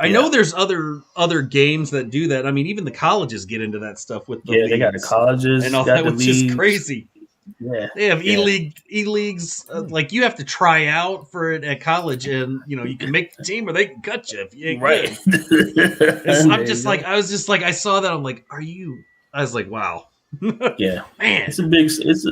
I know there's other games that do that. I mean, even the colleges get into that stuff with the leagues. They got the colleges and all that, which is crazy. Yeah, they have e-leagues. Like you have to try out for it at college, and you can make the team or they can cut you if you ain't good. I was just like, I saw that. I'm like, I was like, wow. Yeah, man, it's a big space.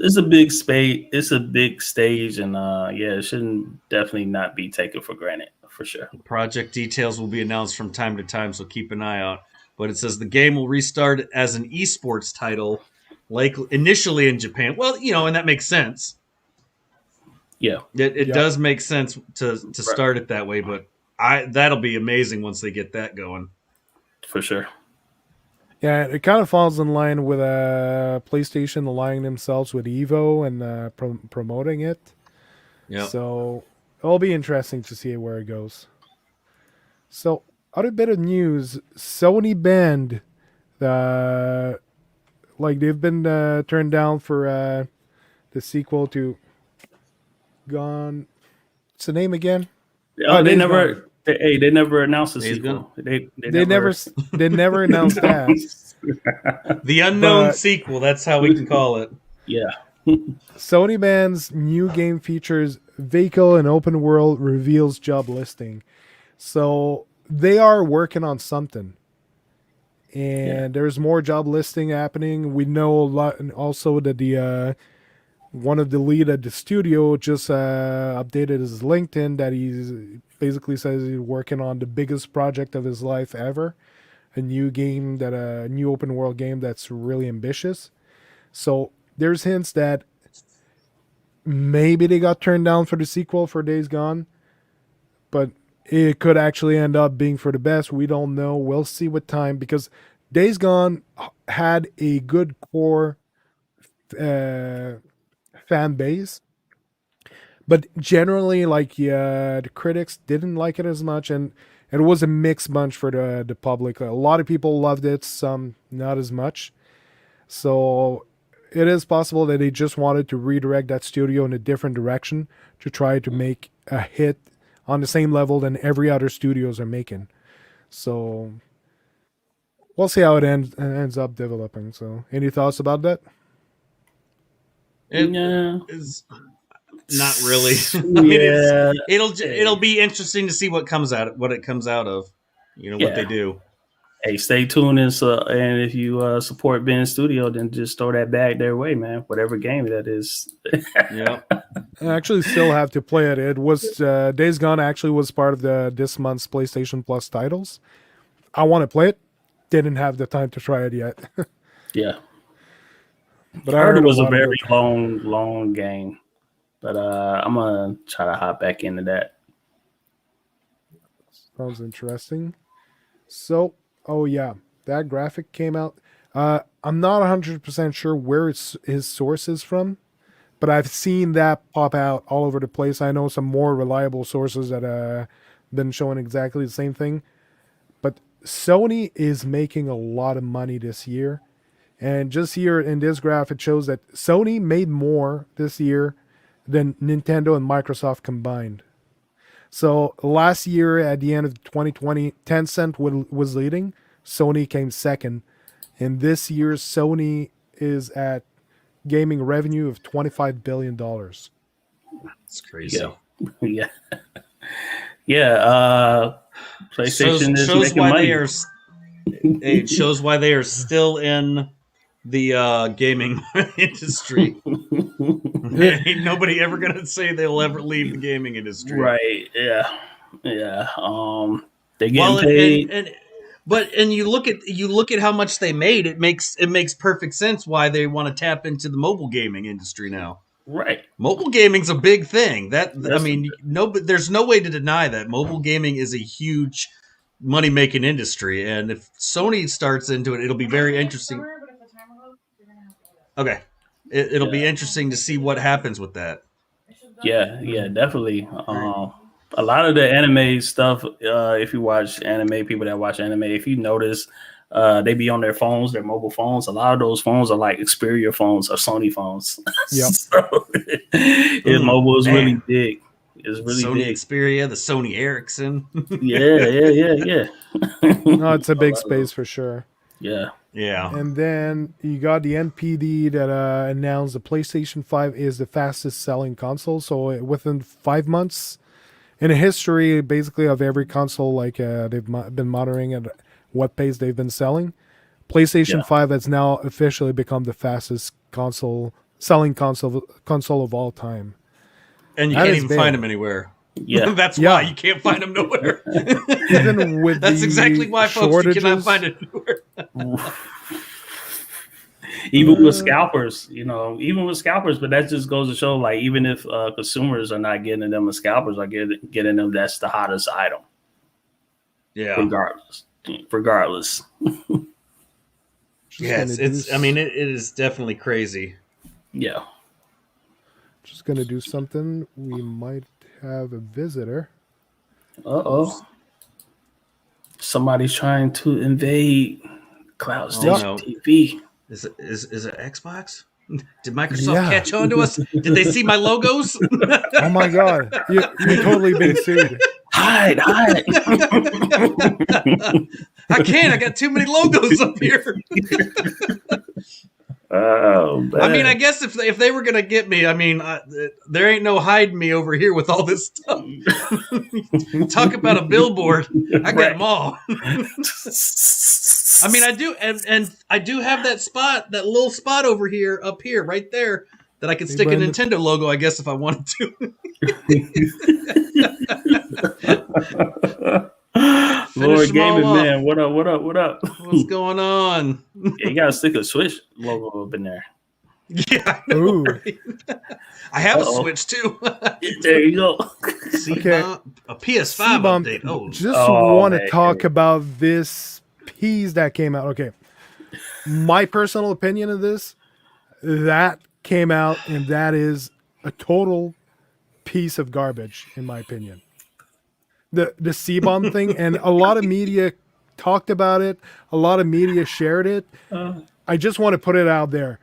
It's a big stage, and it shouldn't definitely not be taken for granted for sure. Project details will be announced from time to time, so keep an eye out. But it says the game will restart as an esports title. Like initially in Japan, well, and that makes sense. Yeah, it does make sense to start it that way. But That'll be amazing once they get that going. For sure. Yeah, it kind of falls in line with PlayStation aligning themselves with Evo and promoting it. Yeah. So it'll be interesting to see where it goes. So, other bit of news: Sony banned they've been turned down for the sequel to Gone. What's the name again? Oh, they Days never. Gone. They never announced a Days sequel. They never announced that. The unknown But- sequel. That's how we can call it. Yeah. Sony Band's new game features vehicle and open world reveals job listing. So they are working on something. And there's more job listing happening. We know a lot, and also that the one of the lead at the studio just updated his LinkedIn that he's basically says he's working on the biggest project of his life ever, a new open world game that's really ambitious. So there's hints that maybe they got turned down for the sequel for Days Gone, but it could actually end up being for the best. We don't know. We'll see with time, because Days Gone had a good core fan base, but generally, the critics didn't like it as much, and it was a mixed bunch for the public. A lot of people loved it, some not as much. So it is possible that they just wanted to redirect that studio in a different direction to try to make a hit on the same level than every other studios are making. So we'll see how it ends up developing. So any thoughts about that? Is not really. I mean, it'll be interesting to see what it comes out of. What they do. Hey, stay tuned, and if you support Ben Studio, then just throw that bag their way, man. Whatever game that is. Yeah. I actually still have to play it. It was Days Gone actually was part of this month's PlayStation Plus titles. I want to play it. Didn't have the time to try it yet. Yeah. But I heard it was a lot of very long game. But I'm going to try to hop back into that. Sounds interesting. So, that graphic came out. I'm not 100% sure where his source is from, but I've seen that pop out all over the place. I know some more reliable sources that been showing exactly the same thing. But Sony is making a lot of money this year. And just here in this graph, it shows that Sony made more this year than Nintendo and Microsoft combined. So last year, at the end of 2020, Tencent was leading. Sony came second. And this year, Sony is at gaming revenue of $25 billion. It's crazy. Yeah. Yeah. PlayStation is shows making why money. It shows why they are still in the gaming industry. Ain't nobody ever gonna say they'll ever leave the gaming industry, right? Yeah. They get paid. And you look at how much they made. It makes perfect sense why they want to tap into the mobile gaming industry now. Right. Mobile gaming's a big thing. There's no way to deny that mobile gaming is a huge money-making industry, and if Sony starts into it, it'll be very interesting. Okay, it'll be interesting to see what happens with that. Yeah, definitely. A lot of the anime stuff, if you watch anime, people that watch anime, if you notice, they be on their phones, their mobile phones. A lot of those phones are like Xperia phones or Sony phones. Yep. So mobile is really big. It's really Sony big. Xperia, the Sony Ericsson. Yeah. No, it's a big space for sure. Yeah. And then you got the NPD that announced the PlayStation 5 is the fastest selling console. So within 5 months, in a history basically of every console, they've been monitoring at what pace they've been selling, PlayStation 5 has now officially become the fastest selling console of all time. And you can't even find them anywhere. Yeah. That's why you can't find them nowhere. Even with That's exactly why, folks, you cannot find it anywhere. Even with scalpers, but that just goes to show, even if consumers are not getting them, and scalpers are getting them, that's the hottest item. Yeah. Regardless. Yes, it's. I mean, it is definitely crazy. Yeah. Just gonna do something. We might have a visitor. Uh-oh. Somebody's trying to invade CloudStationTV. Is it Xbox? Did Microsoft catch on to us? Did they see my logos? Oh my god. You're totally being sued. Hide. I can't. I got too many logos up here. Oh, man. I mean, I guess if they were gonna get me, I mean, there ain't no hiding me over here with all this stuff. Talk about a billboard. I got them all. I mean, I do, and I do have that spot, that little spot over here, up here, right there, that I could stick a Nintendo logo, I guess, if I wanted to. Lord Gaming Man, what up? What's going on? Yeah, you gotta stick a Switch logo up in there. Yeah, I know, right? I have a Switch too. There you go. Okay. A PS5 update. Oh, just want to talk about this piece that came out. Okay, my personal opinion of this, that came out, and that is a total piece of garbage, in my opinion. The C-bomb thing, and a lot of media talked about it. A lot of media shared it. I just want to put it out there.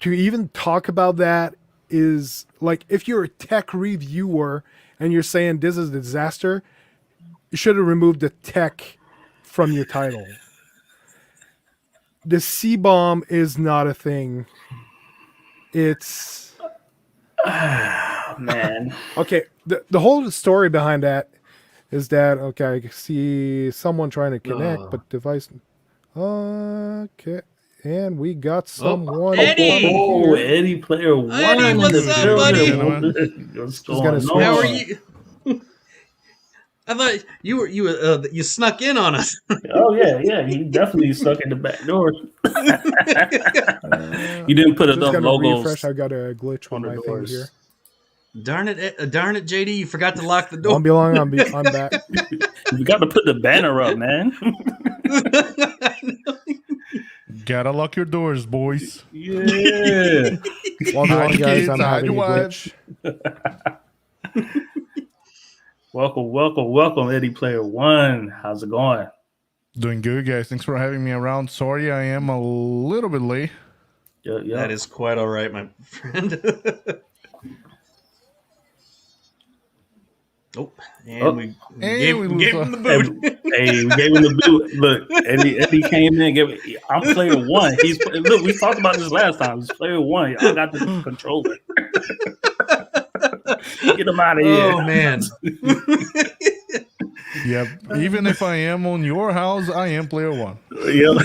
To even talk about that is like, if you're a tech reviewer and you're saying this is a disaster, you should have removed the tech from your title. The C-bomb is not a thing. It's... man. Okay, the whole story behind that is that, okay, I see someone trying to connect, but device... Okay, and we got someone... Eddie! Oh, Eddie Player One. Eddie, what's up, buddy? What's going on? How are you? I thought you snuck in on us. Oh yeah, he definitely stuck in the back door. You didn't put enough logos. Refresh. I got a glitch on my thing here. Darn it, JD! You forgot to lock the door. Won't be long. I'm back. You got to put the banner up, man. Gotta lock your doors, boys. Yeah. Won't be long, guys. I'm having a glitch. Welcome, Eddie Player One. How's it going? Doing good, guys. Thanks for having me around. Sorry, I am a little bit late. Yeah. That is quite all right, my friend. We gave him the boot. Hey, we gave him the boot. Look, Eddie came in. I'm Player One. Look. We talked about this last time. He's Player One. I got the controller. Get him out of here. Oh man. Yep. Even if I am on your house, I am Player One. Yep.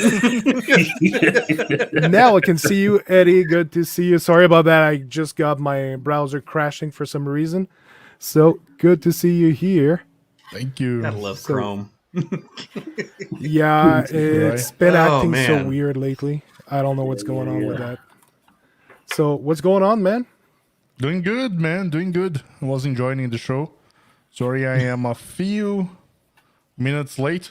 Now I can see you, Eddie. Good to see you. Sorry about that. I just got my browser crashing for some reason. So good to see you here. Thank you. Gotta love Chrome. Yeah, it's been acting so man. weird lately. I don't know what's going on with that. So what's going on, man? Doing good, man. Doing good. I was enjoying the show. Sorry, I am a few minutes late.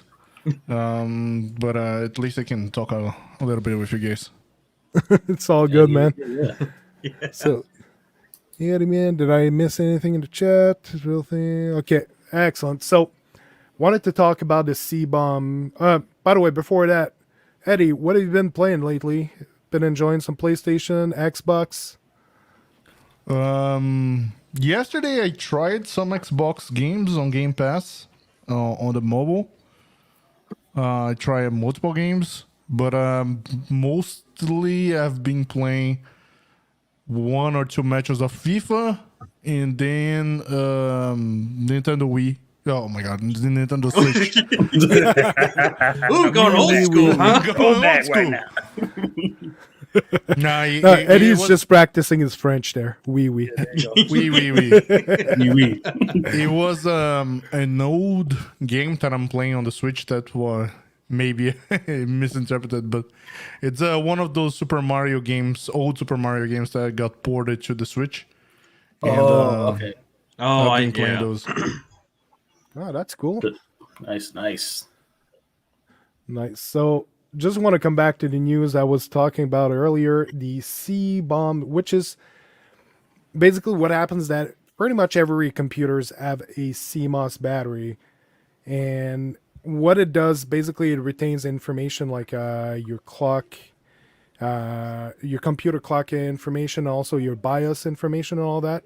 But at least I can talk a little bit with you guys. It's all good, man. Yeah. So, Eddie, man, did I miss anything in the chat? Real thing? Okay, excellent. So, wanted to talk about the C-bomb. By the way, before that, Eddie, what have you been playing lately? Been enjoying some PlayStation, Xbox? Yesterday I tried some Xbox games on Game Pass on the mobile. I tried multiple games, but mostly I've been playing one or two matches of FIFA, and then Nintendo Wii. Oh my god, the Nintendo Switch. Ooh, going old school, huh? Go back right now. Eddie's just practicing his French there. Oui. Oui. It was an old game that I'm playing on the Switch that was maybe misinterpreted, but it's one of those Super Mario games, old Super Mario games that got ported to the Switch. And, okay. I've been playing those. Oh, that's cool. Nice. Nice. So just want to come back to the news I was talking about earlier, the C bomb, which is basically what happens that pretty much every computers have a CMOS battery, and what it does basically, it retains information like your clock, your computer clock information, also your BIOS information and all that.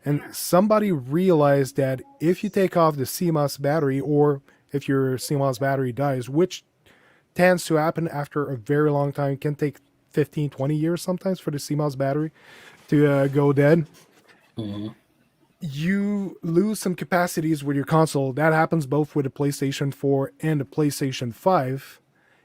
And somebody realized that if you take off the CMOS battery, or if your CMOS battery dies, which tends to happen after a very long time, it can take 15, 20 years sometimes for the CMOS battery to go dead. You lose some capacities with your console. That happens both with the PlayStation 4 and the PlayStation 5.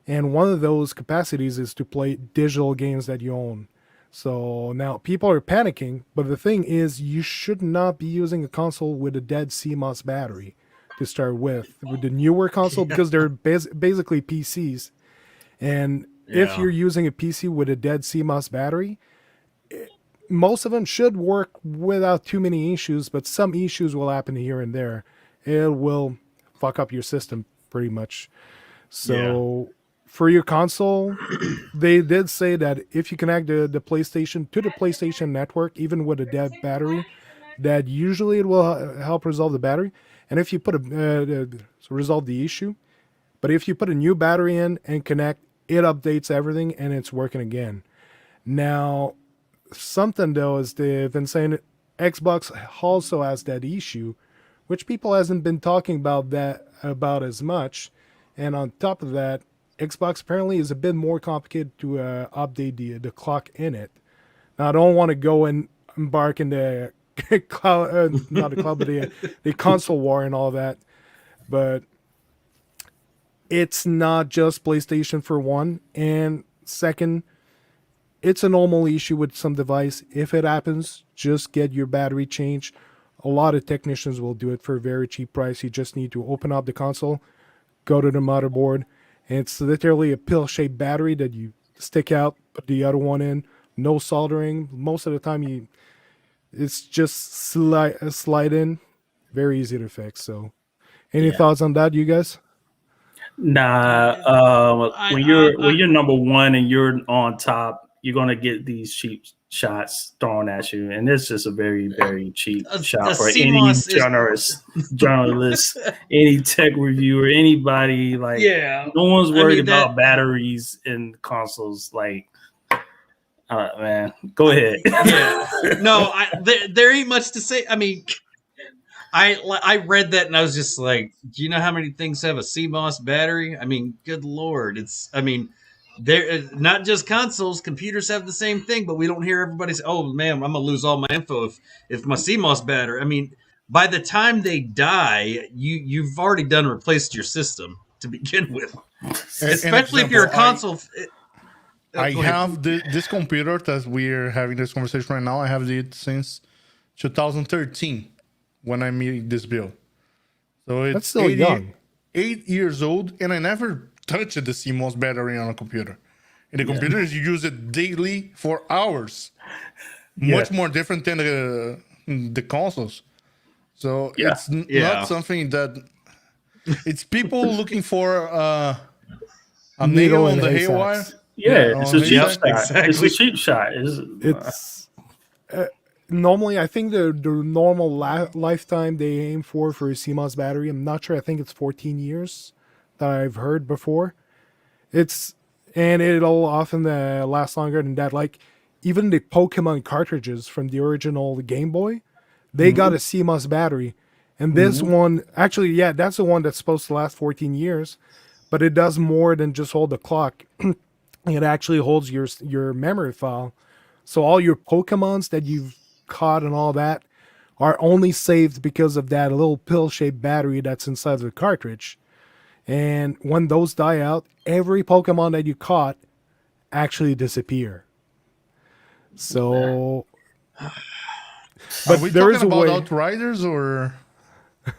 And one of those capacities is to play digital games that you own. So now people are panicking, but the thing is, you should not be using a console with a dead CMOS battery to start with the newer console, because they're basically PCs. And if you're using a PC with a dead CMOS battery, most of them should work without too many issues, but some issues will happen here and there. It will fuck up your system pretty much. So for your console, they did say that if you connect the PlayStation to the PlayStation network, even with a dead battery, that usually it will help resolve the battery. And if you put resolve the issue, but if you put a new battery in and connect, it updates everything and it's working again. Now, something though is they've been saying Xbox also has that issue, which people hasn't been talking about as much. And on top of that, Xbox apparently is a bit more complicated to update the clock in it. Now, I don't want to go and embark in the cloud, not the cloud, but the console war and all that. But it's not just PlayStation for one, and second, it's a normal issue with some device. If it happens, just get your battery changed. A lot of technicians will do it for a very cheap price. You just need to open up the console, go to the motherboard, and it's literally a pill-shaped battery that you stick out, put the other one in. No soldering. Most of the time, it's just slide in. Very easy to fix. So, any thoughts on that, you guys? Nah. When you're number one and you're on top, you're gonna get these cheap shots thrown at you, and it's just a very, very cheap shot for any journalist, any tech reviewer, anybody. Like, no one's worried about batteries in consoles. Like, man, go ahead. No, there ain't much to say. I mean, I read that and I was just like, do you know how many things have a CMOS battery? I mean, good Lord, they're not just consoles. Computers have the same thing, but we don't hear everybody say, "Oh man, I'm gonna lose all my info if my CMOS battery." I mean, by the time they die, you've already replaced your system to begin with. Especially if you're a console. I have this computer that we're having this conversation right now. I have it since 2013 when I made this build. So it's That's still young. 8 years old, and I never touched the CMOS battery on a computer. In the computers, you use it daily for hours. Much more different than the consoles. So it's not something that... It's people looking for a nail in the haywire. It's a cheap shot. Exactly. It's a cheap shot. It's normally, I think the normal lifetime they aim for a CMOS battery, I'm not sure. I think it's 14 years that I've heard before. And it'll often last longer than that. Like, even the Pokemon cartridges from the original Game Boy, they got a CMOS battery. And this one, actually, that's the one that's supposed to last 14 years. But it does more than just hold the clock. It actually holds your memory file. So all your Pokemons that you've caught and all that are only saved because of that little pill-shaped battery that's inside the cartridge. And when those die out, every Pokemon that you caught actually disappear. So, but we talking about Outriders or?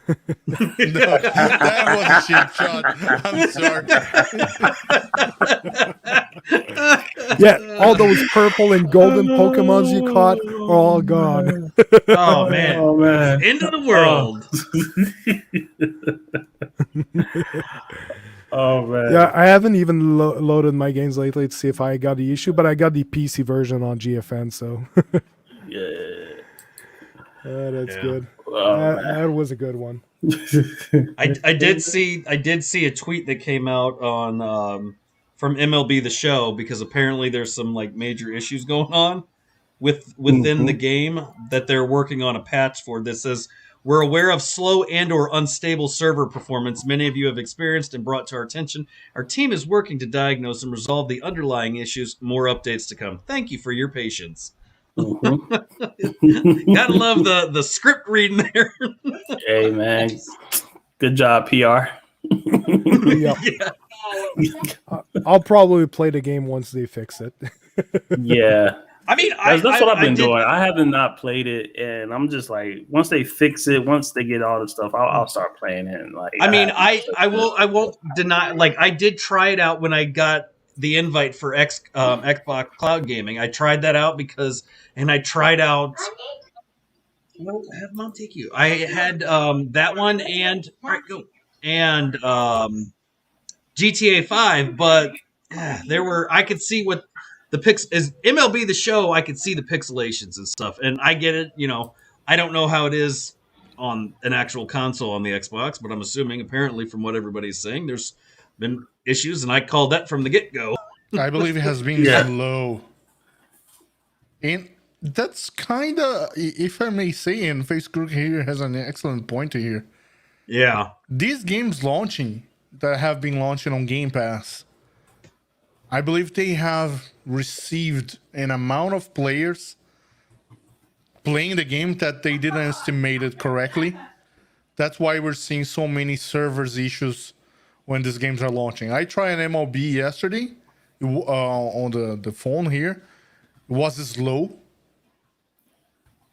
No, that was a cheap shot. I'm sorry. All those purple and golden Pokemons you caught are all gone. Oh man! End of the world. Oh man. Yeah, I haven't even loaded my games lately to see if I got the issue, but I got the PC version on GFN, so Yeah. that's Yeah. good. Oh, man. That was a good one. I did see a tweet that came out on from MLB The Show, because apparently there's some like major issues going on within the game that they're working on a patch for. That says, we're aware of slow and or unstable server performance many of you have experienced and brought to our attention. Our team is working to diagnose and resolve the underlying issues. More updates to come. Thank you for your patience. Gotta love the script reading there. Hey man, good job, PR. Yeah. I'll probably play the game once they fix it. Yeah. I mean, That's what I've been did- doing. I haven't not played it, and I'm just like, once they fix it, once they get all the stuff, I'll start playing it. And like, I mean, I won't deny. Like, I did try it out when I got the invite for Xbox Cloud Gaming. I tried that out and I tried out. Well, have Mom take you. I had that one and all right, go and GTA 5, but I could see what the is MLB The Show. I could see the pixelations and stuff, and I get it. I don't know how it is on an actual console on the Xbox, but I'm assuming, apparently, from what everybody's saying, there's been issues, and I called that from the get-go. I believe it has been slow. And that's kind of, if I may say, and Facebook here has an excellent point here. Yeah. These games launching that have been launching on Game Pass, I believe they have received an amount of players playing the game that they didn't estimate it correctly. That's why we're seeing so many servers issues when these games are launching. I tried an MLB yesterday on the phone here. It was slow.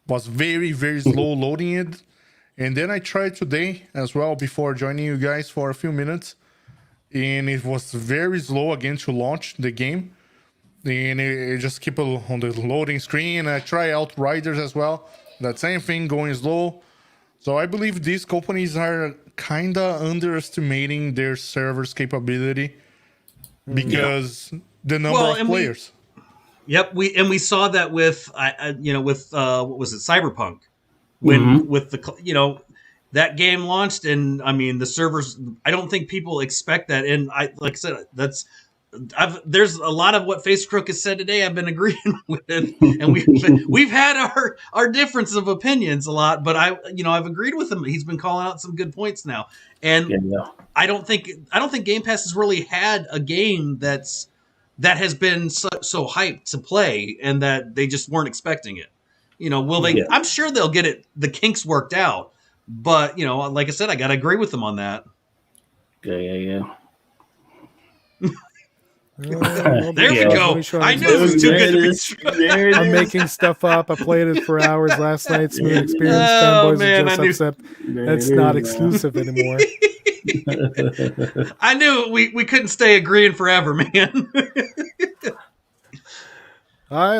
Was very, very slow loading it. And then I tried today as well before joining you guys for a few minutes. And it was very slow again to launch the game. And it just kept on the loading screen. I try Outriders as well. That same thing, going slow. So I believe these companies are kind of underestimating their server's capability because the number of players. We saw that with what was it, Cyberpunk, when with the that game launched, and I mean the servers. I don't think people expect that, and like I said, there's a lot of what Facebook has said today I've been agreeing with, and we've had our difference of opinions a lot, but I've agreed with him. He's been calling out some good points now, and I don't think Game Pass has really had a game that has been so hyped to play, and that they just weren't expecting it. Will they? Yeah. I'm sure they'll get it, the kinks worked out, but like I said, I gotta agree with them on that. Yeah. There we go. I knew it was too good to be true. I'm making stuff up. I played it for hours last night. Smooth experience. Oh, Fanboys man, are just upset. It's not exclusive anymore. I knew we couldn't stay agreeing forever, man. I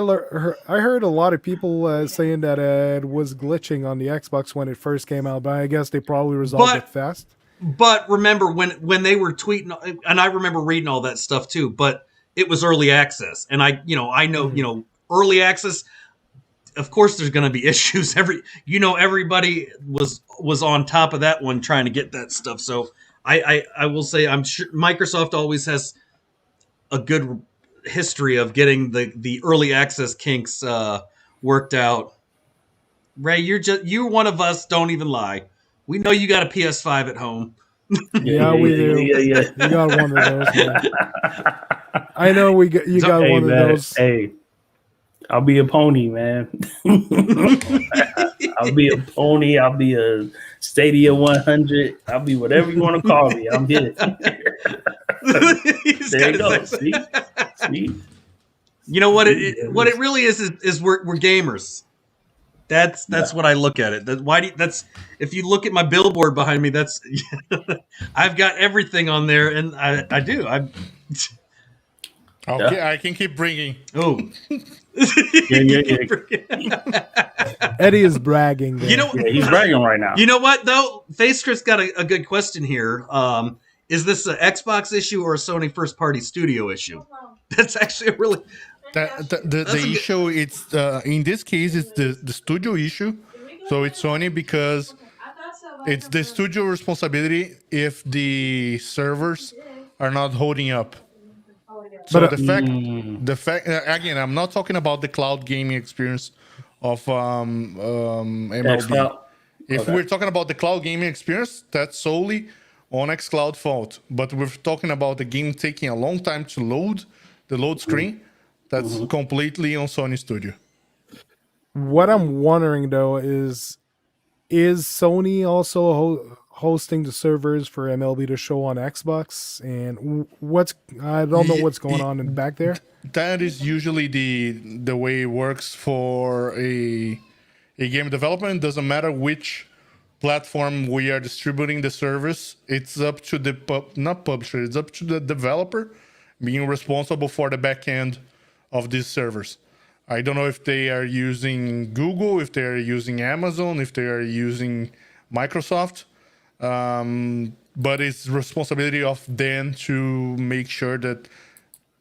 heard a lot of people saying that it was glitching on the Xbox when it first came out, but I guess they probably resolved it fast. But remember when they were tweeting, and I remember reading all that stuff too, but it was early access. And I know, early access, of course there's going to be issues. Everybody was on top of that one trying to get that stuff. So I will say, I'm sure Microsoft always has a good history of getting the early access kinks worked out. Ray, you're one of us. Don't even lie. We know you got a PS5 at home. Yeah, we do. Yeah. We got one of those. Man. I know you got one of those. Hey, I'll be a pony, man. I'll be a pony. I'll be a Stadia 100. I'll be whatever you want to call me. I'm here. There you go. See? You know what it really is we're gamers. That's what I look at it. If you look at my billboard behind me, I've got everything on there, and I do. Okay, I can keep bringing. Oh, Eddie is bragging there. you know, Yeah, he's bragging right now. you know what though? FaceChris got a good question here. Is this an Xbox issue or a Sony first party studio issue? That's actually a really The issue, it's in this case, it's the studio issue. So it's Sony because it's the studio responsibility if the servers are not holding up. So But, the fact again, I'm not talking about the cloud gaming experience of MLB. xCloud? If Okay. we're talking about the cloud gaming experience, that's solely on xCloud fault. But we're talking about the game taking a long time to load, the load screen, that's completely on Sony Studio. what I'm wondering though is Sony also hosting the servers for MLB to show on Xbox? And I don't know what's going on in the back there. That is usually the way it works for a game development. Doesn't matter which platform we are distributing the service. It's up to the not publisher. It's up to the developer being responsible for the back end of these servers. I don't know if they are using Google, if they are using Amazon, if they are using Microsoft, but it's responsibility of them to make sure that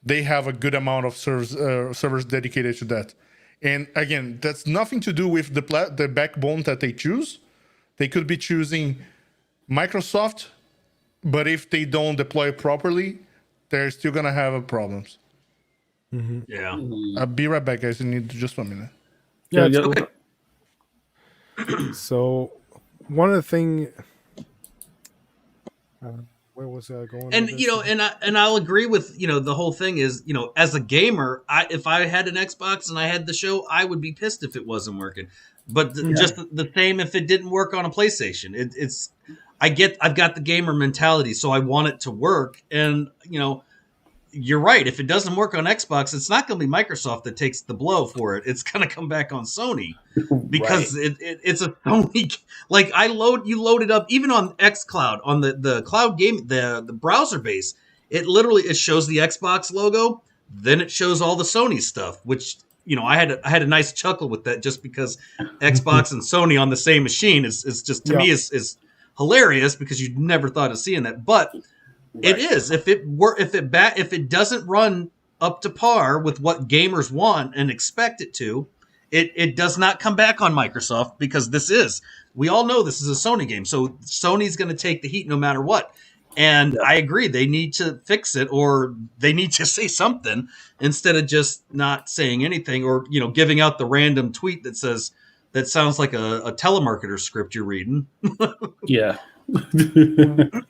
they have a good amount of servers dedicated to that. And again, that's nothing to do with the backbone that they choose. They could be choosing Microsoft, but if they don't deploy it properly, they're still gonna have problems. yeah. I'll be right back, guys. I need just 1 minute. Yeah. Yeah, Okay. So one of the thing, where was I going? And with you know, this? and I'll agree with the whole thing is as a gamer, if I had an Xbox and I had the show, I would be pissed if it wasn't working. But just the same if it didn't work on a PlayStation. I've got the gamer mentality, so I want it to work. And you're right. If it doesn't work on Xbox, it's not going to be Microsoft that takes the blow for it. It's going to come back on Sony because it's a Sony. Like you load it up even on xCloud on the cloud game, the browser base. It shows the Xbox logo, then it shows all the Sony stuff. Which I had a nice chuckle with that just because Xbox and Sony on the same machine is just to me is hilarious because you never thought of seeing that, but. Right. It is if it doesn't run up to par with what gamers want and expect it to, it does not come back on Microsoft because we all know this is a Sony game, so Sony's going to take the heat no matter what. And I agree, they need to fix it or they need to say something instead of just not saying anything or giving out the random tweet that sounds like a telemarketer script you're reading. Yeah.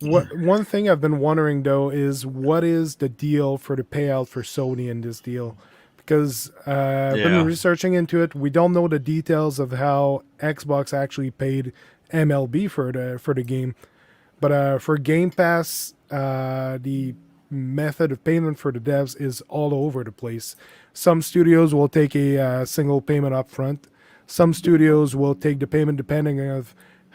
One thing I've been wondering though is what is the deal for the payout for Sony in this deal? Because I've been researching into it. We don't know the details of how Xbox actually paid MLB for the game, but for Game Pass, the method of payment for the devs is all over the place. Some studios will take a single payment up front. Some studios will take the payment depending on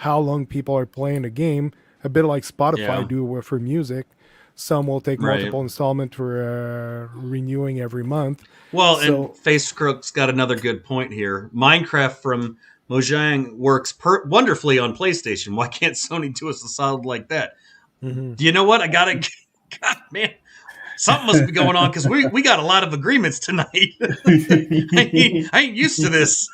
how long people are playing the game, a bit like Spotify do for music. Some will take multiple installments for renewing every month. Well, and Face Crook's got another good point here. Minecraft from Mojang works wonderfully on PlayStation. Why can't Sony do us a solid like that? Do you know what? God, man, something must be going on because we got a lot of agreements tonight. I ain't used to this.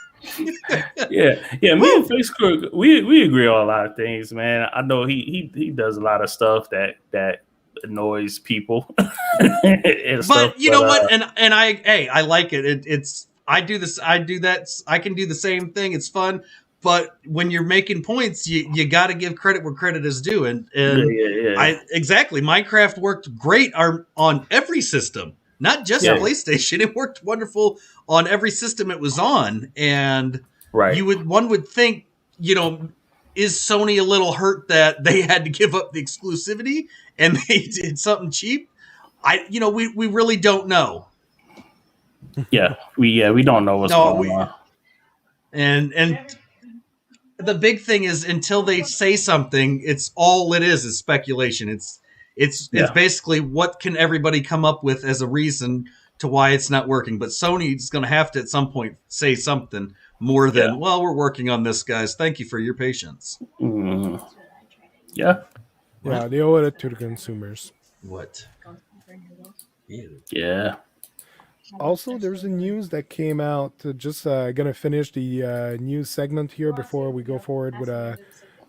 yeah. Me and Face Crook, we agree on a lot of things, man. I know he does a lot of stuff that annoys people. But you know what? And I like it. It's I do this. I do that. I can do the same thing. It's fun. But when you're making points, you got to give credit where credit is due. And exactly. Minecraft worked great on every system. Not just PlayStation. It worked wonderful on every system it was on. And one would think, is Sony a little hurt that they had to give up the exclusivity and they did something cheap? We really don't know. We don't know what's going on. And the big thing is until they say something, it's all it is speculation. It's basically what can everybody come up with as a reason to why it's not working. But Sony's going to have to at some point say something more than, well, we're working on this, guys. Thank you for your patience. Yeah. Yeah, they owe it to the consumers. What? Ew. Yeah. Also, there's a news that came out. Just gonna finish the news segment here before we go forward with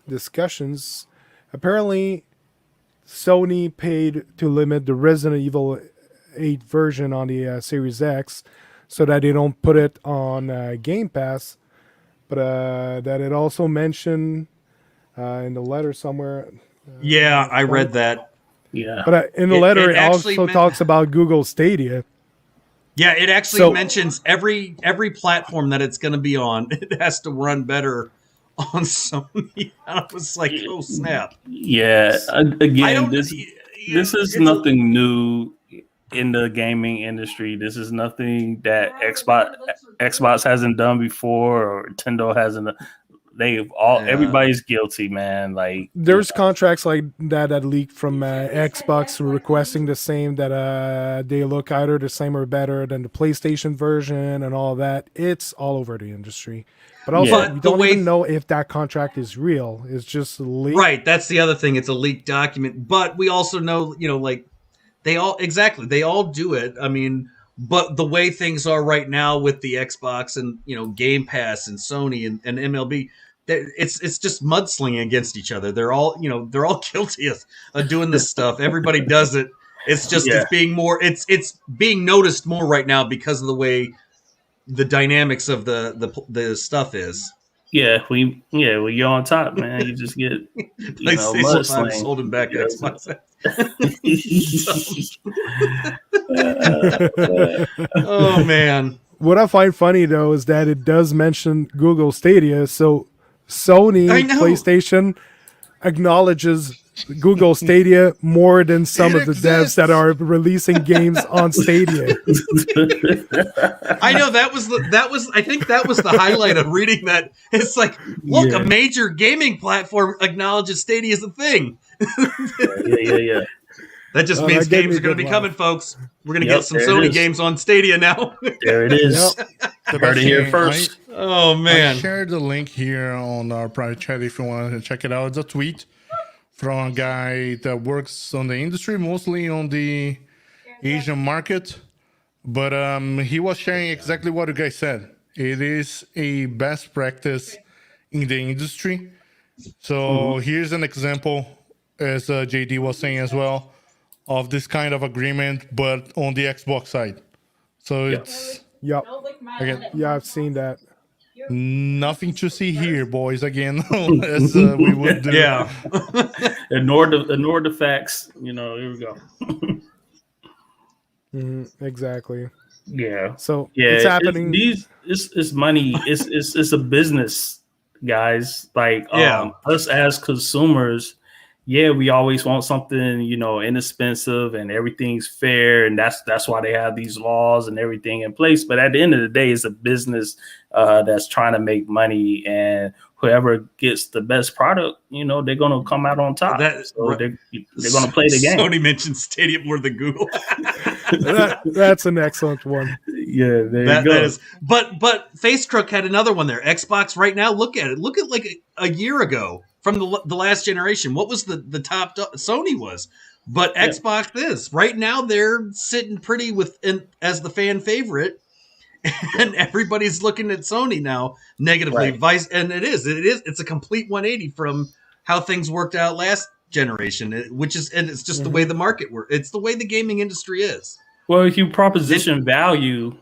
discussions. Apparently, Sony paid to limit the Resident Evil 8 version on the Series X, so that they don't put it on Game Pass. But that it also mentioned in the letter somewhere. Yeah, I read that. Yeah. But in the letter, it actually also talks about Google Stadia. Yeah, it actually mentions every platform that it's going to be on. It has to run better on Sony. And I was like, oh snap! Yeah, again, this is nothing new in the gaming industry. This is nothing that Xbox hasn't done before, or Nintendo hasn't. Everybody's guilty, man. Like, there's contracts like that leaked from Xbox requesting the same, that they look either the same or better than the PlayStation version and all that. It's all over the industry. But also, we don't even know if that contract is real. It's just leaked. Right, that's the other thing. It's a leaked document. But we also know, like, they all do it. I mean, but the way things are right now with the Xbox and, Game Pass and Sony and MLB, it's just mudslinging against each other. They're all guilty of doing this stuff. Everybody does it. It's just it's being noticed more right now because of the way the dynamics of the stuff is. Yeah, when you're on top, man, you just get PlayStation holding back Xbox. Oh man. What I find funny though is that it does mention Google Stadia, so Sony PlayStation acknowledges Google Stadia more than some of the devs that are releasing games on Stadia. I know that was I think that was the highlight of reading that. It's like, look, a major gaming platform acknowledges Stadia as a thing. Yeah. That just means games are going to be coming, folks. We're going to get some Sony games on Stadia now. There it is. Heard it here first. Oh, man. I shared the link here on our private chat if you want to check it out. It's a tweet from a guy that works on the industry, mostly on the Asian market. But he was sharing exactly what the guy said. It is a best practice in the industry. So here's an example, as JD was saying as well, of this kind of agreement, but on the Xbox side. So it's... Yep. Again, yeah, I've seen that. Nothing to see here, boys, again, as we would do. Yeah. Ignore the facts. Here we go. Exactly. Yeah. So it's happening. It's money. It's a business, guys. Like us as consumers, we always want something, inexpensive and everything's fair, and that's why they have these laws and everything in place. But at the end of the day, it's a business that's trying to make money, and whoever gets the best product, they're gonna come out on top. They're gonna play the game. Sony mentioned Stadia more than Google. That's an excellent one. Yeah, there you go. That is, but FaceCrook had another one there. Xbox right now, look at it. Look at like a year ago from the last generation. What was the top? Sony was, but Xbox is right now. They're sitting pretty as the fan favorite, and everybody's looking at Sony now negatively. Right. And it's a complete 180 from how things worked out last generation, it's just the way the market works. It's the way the gaming industry is. Well, if you proposition value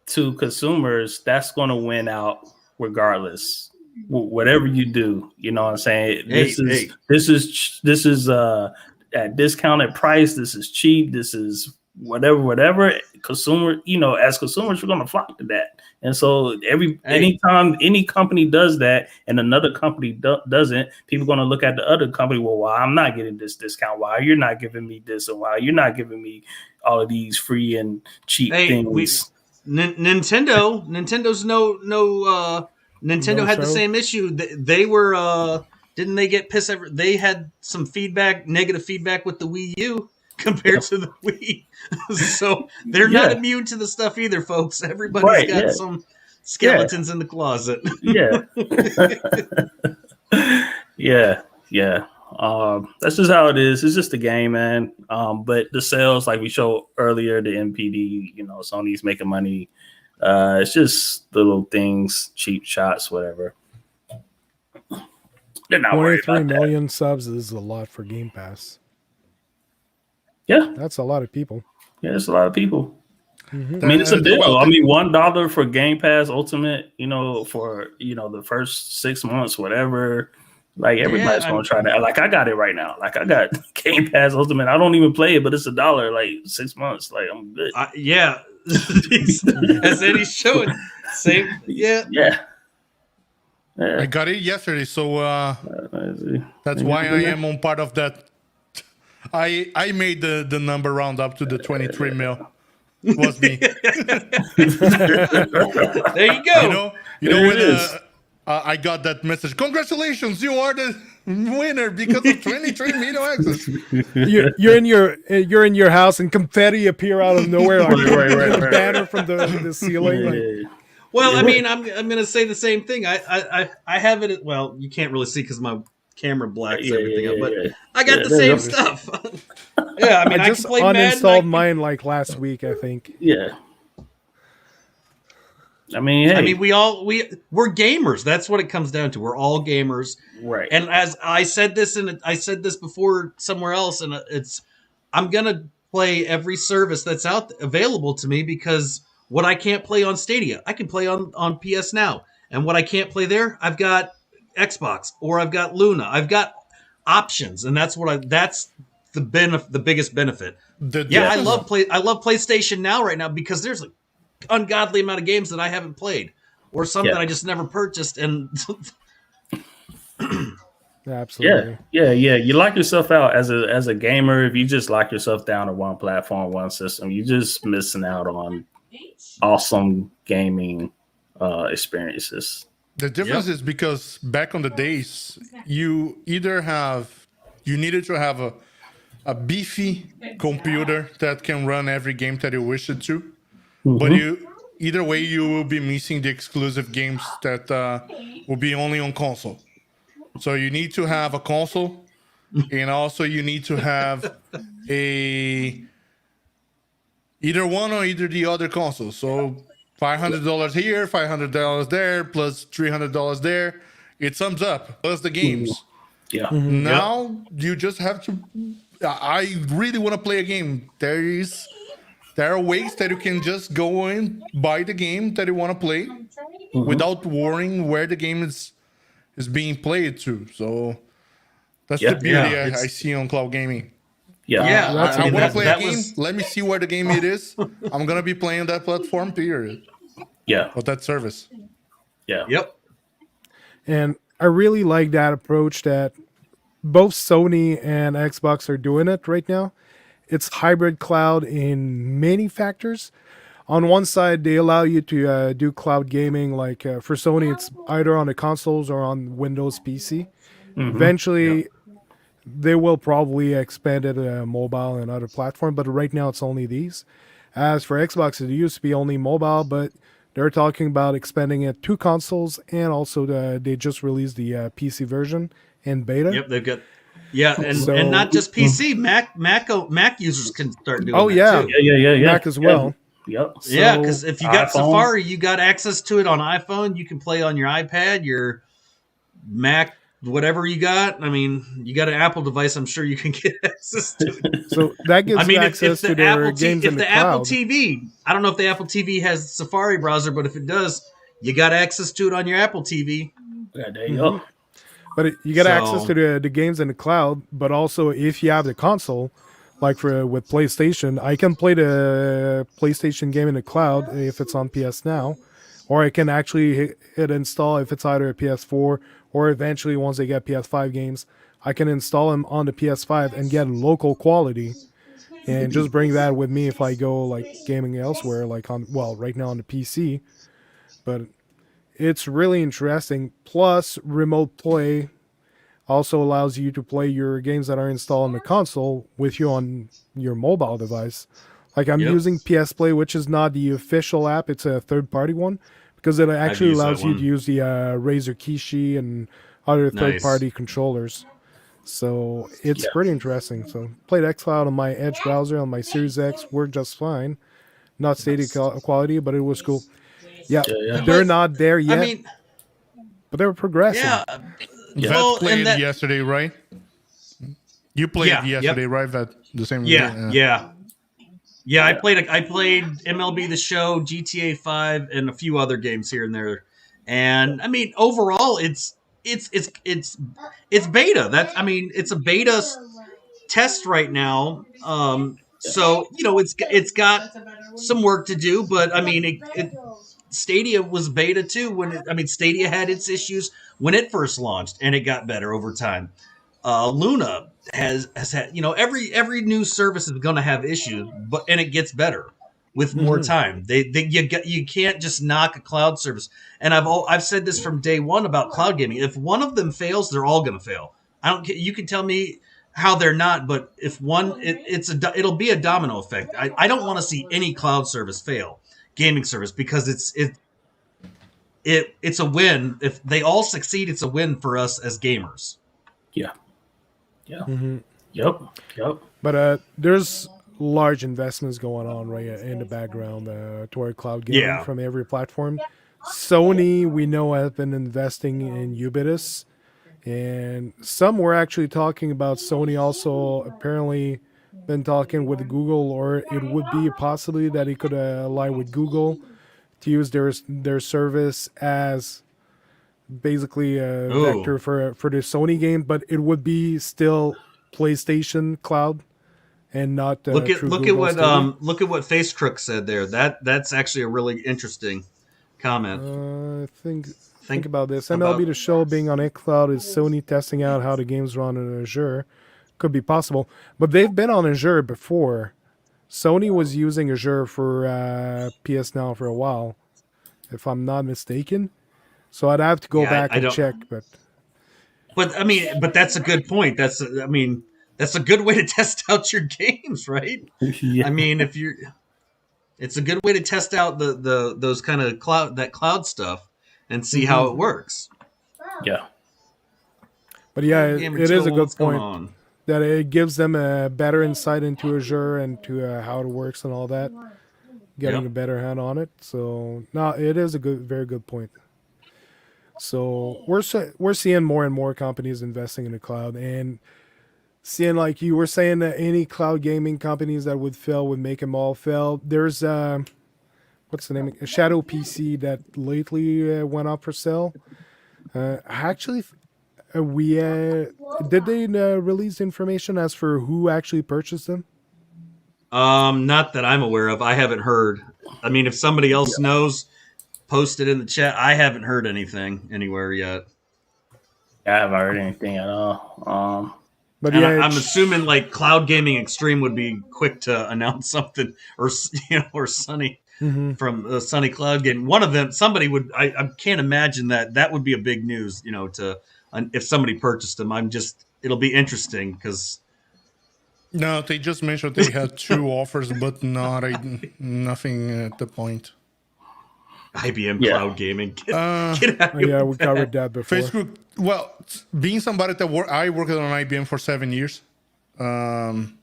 to consumers, that's going to win out regardless. Whatever you do, you know what I'm saying? This is at discounted price. This is cheap. This is whatever. Consumer, as consumers, we're going to flock to that. And so anytime any company does that and another company doesn't, people are going to look at the other company. Well, why I'm not getting this discount? Why you're not giving me this? And why you're not giving me all of these free and cheap things? Nintendo had the same issue. They were didn't they get pissed? They had some negative feedback with the Wii U compared to the Wii. So they're not immune to the stuff either, folks. Everybody's got some skeletons in the closet. Yeah. Yeah. That's just how it is. It's just a game, man. But the sales, like we showed earlier, the MPD, Sony's making money. It's just little things, cheap shots, whatever. They're not worried about 23 million subs is a lot for Game Pass. Yeah. That's a lot of people. Yeah, it's a lot of people. Mm-hmm. I mean, it's a deal. I mean, $1 for Game Pass Ultimate, for the first 6 months, whatever. Like everybody's gonna try that. Like I got it right now. Like I got Game Pass Ultimate. I don't even play it, but it's $1. Like 6 months. Like I'm good. Yeah, as Eddie's showing. Same. Yeah. I got it yesterday, so that's why I am on part of that. I made the number round up to the 23 mil. Was me. There you go. You know when I got that message. Congratulations, you are the winner because of 23 million access. You're in your house and confetti appear out of nowhere, like a banner from the ceiling. Well, I mean, I'm gonna say the same thing. I have it. Well, you can't really see because my camera blacks everything up, but I got the same stuff. Yeah, I mean, I just can play uninstalled mine like last week, I think. Yeah. I mean, we're gamers. That's what it comes down to. We're all gamers, right? And as I said this, before somewhere else, and I'm gonna play every service that's available to me because what I can't play on Stadia, I can play on PS Now, and what I can't play there, I've got Xbox or I've got Luna. I've got options, and that's the biggest benefit. I love PlayStation Now right now because there's an ungodly amount of games that I haven't played, or some that I just never purchased. And absolutely, yeah. You lock yourself out as a gamer. If you just lock yourself down to one platform, one system, you're just missing out on awesome gaming experiences. The difference is because back on the days, you needed to have a beefy computer that can run every game that you wish it to. Mm-hmm. But either way, you will be missing the exclusive games that will be only on console. So you need to have a console, and also you need to have either one or either the other console. So $500 here, $500 there, plus $300 there. It sums up, plus the games. Yeah. Mm-hmm. Now you just have to. I really want to play a game. There are ways that you can just go and buy the game that you want to play without worrying where the game is being played to. So that's the beauty I see on cloud gaming. Yeah. I want to play a game. Let me see where the game it is. I'm gonna be playing that platform. Period. Yeah. Or that service. Yeah. Yep. And I really like that approach that both Sony and Xbox are doing it right now. It's hybrid cloud in many factors. On one side, they allow you to do cloud gaming. Like for Sony, it's either on the consoles or on Windows PC. Mm-hmm. Eventually, they will probably expand it to mobile and other platforms, but right now it's only these. As for Xbox, it used to be only mobile, but they're talking about expanding it to consoles, and also they just released the PC version in beta. Yep, they've got and not just PC. Mac users can start doing. Oh that too. Yeah. Mac as well. Yep. So, yeah, because if you got Safari, you got access to it on iPhone. You can play on your iPad, your Mac, whatever you got. I mean, you got an Apple device. I'm sure you can get access to it. So that gives access to their games in the cloud. Apple TV, I don't know if the Apple TV has Safari browser, but if it does, you got access to it on your Apple TV. Yeah, there you go. But you get access to the games in the cloud, but also if you have the console, like with PlayStation, I can play the PlayStation game in the cloud if it's on PS Now, or I can actually hit install if it's either a PS4 or eventually once they get PS5 games, I can install them on the PS5 and get local quality and just bring that with me if I go like gaming elsewhere, like right now on the PC. But it's really interesting. Plus remote play. also allows you to play your games that are installed on the console with you on your mobile device. Like I'm Yep. using PS Play, which is not the official app; it's a third-party one because it actually used that allows you one. to use the Razer Kishi and other Nice. third-party controllers. So it's Yeah. pretty interesting. So played xCloud on my Edge browser on my Series X, worked just fine. Not Stadia quality, but it was cool. Yeah, Yeah. they're But, not there yet, I mean, but they're progressing. yeah. Yeah. Vet Well, played and that, yesterday, right? You played Yeah, yep. yesterday, right? Vet, the same. Yeah. I played MLB The Show, GTA 5, and a few other games here and there. And I mean, overall, it's beta. It's a beta test right now. So it's got some work to do, but I mean, Stadia was beta too. Stadia had its issues when it first launched, and it got better over time. Luna has had, every new service is going to have issues, and it gets better with more time. You can't just knock a cloud service. And I've said this from day one about cloud gaming. If one of them fails, they're all going to fail. I don't. You can tell me how they're not, but if one, it'll be a domino effect. I don't want to see any cloud service fail, gaming service, because it's a win. If they all succeed, it's a win for us as gamers. Yeah. Yep. But there's large investments going on right in the background toward cloud gaming from every platform. Sony, we know, has been investing in Ubisoft, and some were actually talking about Sony also apparently been talking with Google, or it would be possibly that it could ally with Google to use their service as basically a vector for the Sony game, but it would be still PlayStation Cloud and not look at Google what Stadia. look at what Face Crook said there. That's actually a really interesting comment. Think about this. MLB The Show being on xCloud is Sony testing out how the games run on Azure. Could be possible, but they've been on Azure before. Sony was using Azure for PS Now for a while, if I'm not mistaken. So I'd have to go back and check, but that's a good point. That's a good way to test out your games, right? Yeah. I mean, it's a good way to test out those kind of cloud stuff and see how it works. Yeah. But yeah, it is a good point that it gives them a better insight into Azure and to how it works and all that, getting a better hand on it. So no, it is a very good point. So we're seeing more and more companies investing in the cloud, and seeing, like you were saying, that any cloud gaming companies that would fail would make them all fail. There's what's the name? Shadow PC that lately went up for sale. Actually, did they release information as for who actually purchased them? Not that I'm aware of. I haven't heard. I mean, if somebody else knows, post it in the chat. I haven't heard anything anywhere yet. I haven't heard anything at all. But I'm assuming like Cloud Gaming Extreme would be quick to announce something, or Sunny from Sunny Cloud Gaming. One of them, somebody would. I can't imagine that would be a big news. If somebody purchased them, it'll be interesting because. No, they just mentioned they had 2 offers, but nothing at the point. IBM Cloud Gaming. Get out of we covered that before. Facebook. Well, being somebody that I worked on IBM for 7 years, and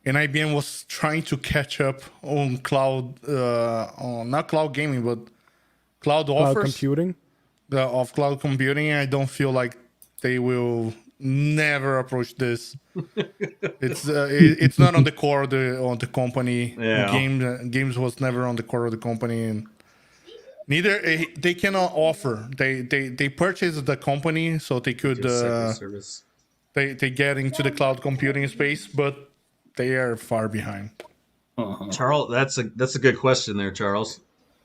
IBM was trying to catch up on cloud, on not cloud gaming, but cloud offers computing. Of cloud computing. I don't feel like they will never approach this. It's not on the core of the company. Yeah. Games was never on the core of the company, and neither they cannot offer. They purchased the company so they could service. they get into the cloud computing space, but they are far behind. Charles, that's a good question there, Charles.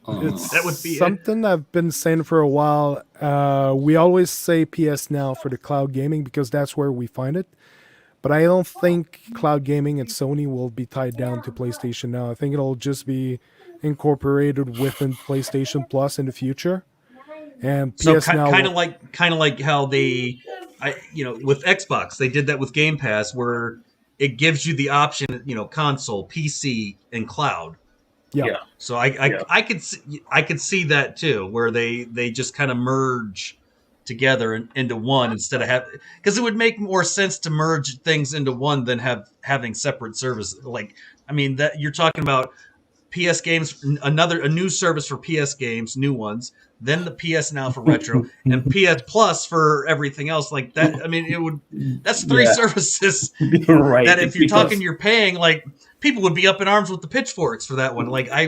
That would be something I've been saying for a while. We always say PS Now for the cloud gaming because that's where we find it. But I don't think cloud gaming at Sony will be tied down to PlayStation Now. I think it'll just be incorporated within PlayStation Plus in the future. And PS so Now kind of like how they with Xbox, they did that with Game Pass, where it gives you the option, console, PC, and cloud. Yeah. So I could see that too, where they just kind of merge together into one instead of because it would make more sense to merge things into one than having separate services. Like, I mean, that you're talking about PS games, a new service for PS games, new ones, then the PS Now for retro, and PS Plus for everything else. Like that, I mean, that's three services Right. that if you're talking, you're paying, like, people would be up in arms with the pitchforks for that one. Like, I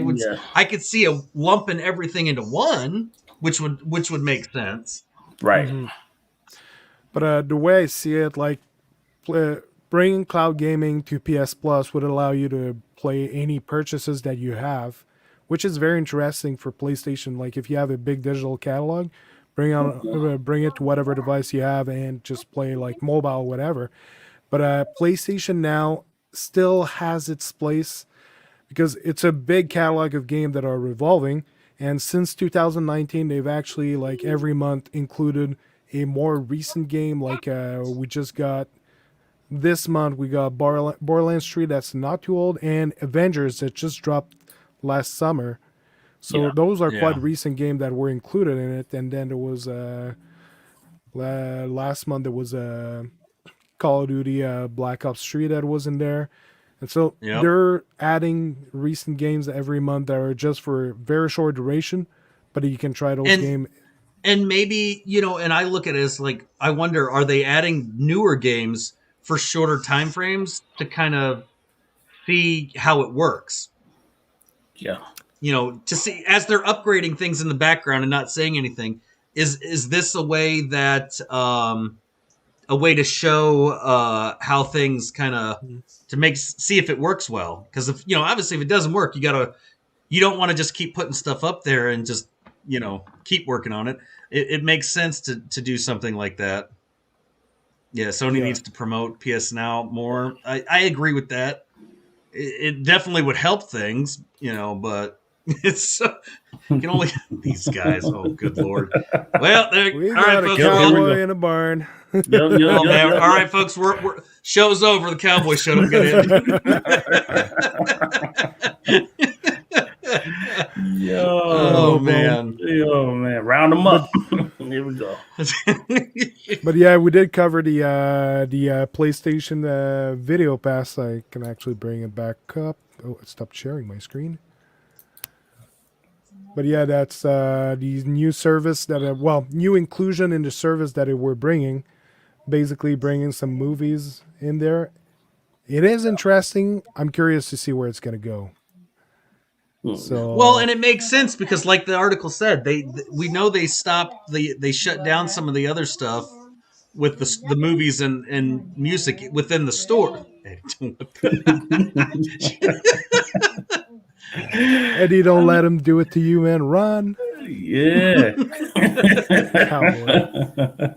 could see a lumping everything into one, which would make sense. Right. Mm-hmm. But the way I see it, like, bringing cloud gaming to PS Plus would allow you to play any purchases that you have, which is very interesting for PlayStation. Like, if you have a big digital catalog, bring it to whatever device you have and just play, like, mobile, whatever. But PlayStation Now still has its place because it's a big catalog of games that are revolving. And since 2019, they've actually, like, every month included a more recent game. Like, we just got this month, we got Borderlands 3 that's not too old, and Avengers that just dropped last summer. So those are quite recent games that were included in it. And then there was last month there was Call of Duty Black Ops 3 that was in there. And so they're adding recent games every month that are just for very short duration, but you can try those games. And maybe, and I look at it as, like, I wonder, are they adding newer games for shorter time frames to kind of see how it works? Yeah. To see, as they're upgrading things in the background and not saying anything, is this a way that a way to show how things kind of to see if it works well? Because if obviously if it doesn't work, you don't want to just keep putting stuff up there and just keep working on it. It makes sense to do something like that. Yeah, Sony needs to promote PS Now more. I agree with that. It definitely would help things, but it's you can only these guys. Oh, good Lord! Well, we all got right, a folks. cowboy in a barn. All right, folks. We're show's over. The cowboy show. Don't get in. Yo, man. Round them up. Here we go. But yeah, we did cover the PlayStation Video Pass. I can actually bring it back up. Oh, it stopped sharing my screen. But yeah, that's the new service new inclusion in the service that we're bringing. Basically, bringing some movies in there. It is interesting. I'm curious to see where it's going to go. So and it makes sense because, like the article said, we know they stopped they shut down some of the other stuff with the movies and music within the store. Eddie, don't let him do it to you, man. Run. Yeah.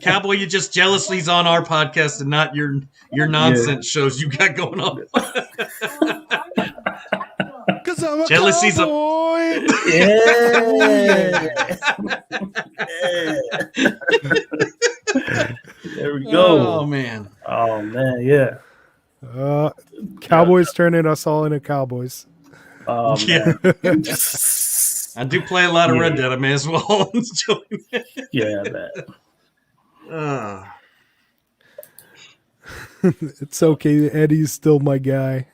Cowboy, you just jealous he's on our podcast and not your nonsense shows you got going on. Because I'm a Jealousy's cowboy. There we go. Oh man, yeah. Cowboys turning us all into cowboys. Yeah. I do play a lot of Red Dead. I may as well join. Yeah, that. It's okay. Eddie's still my guy.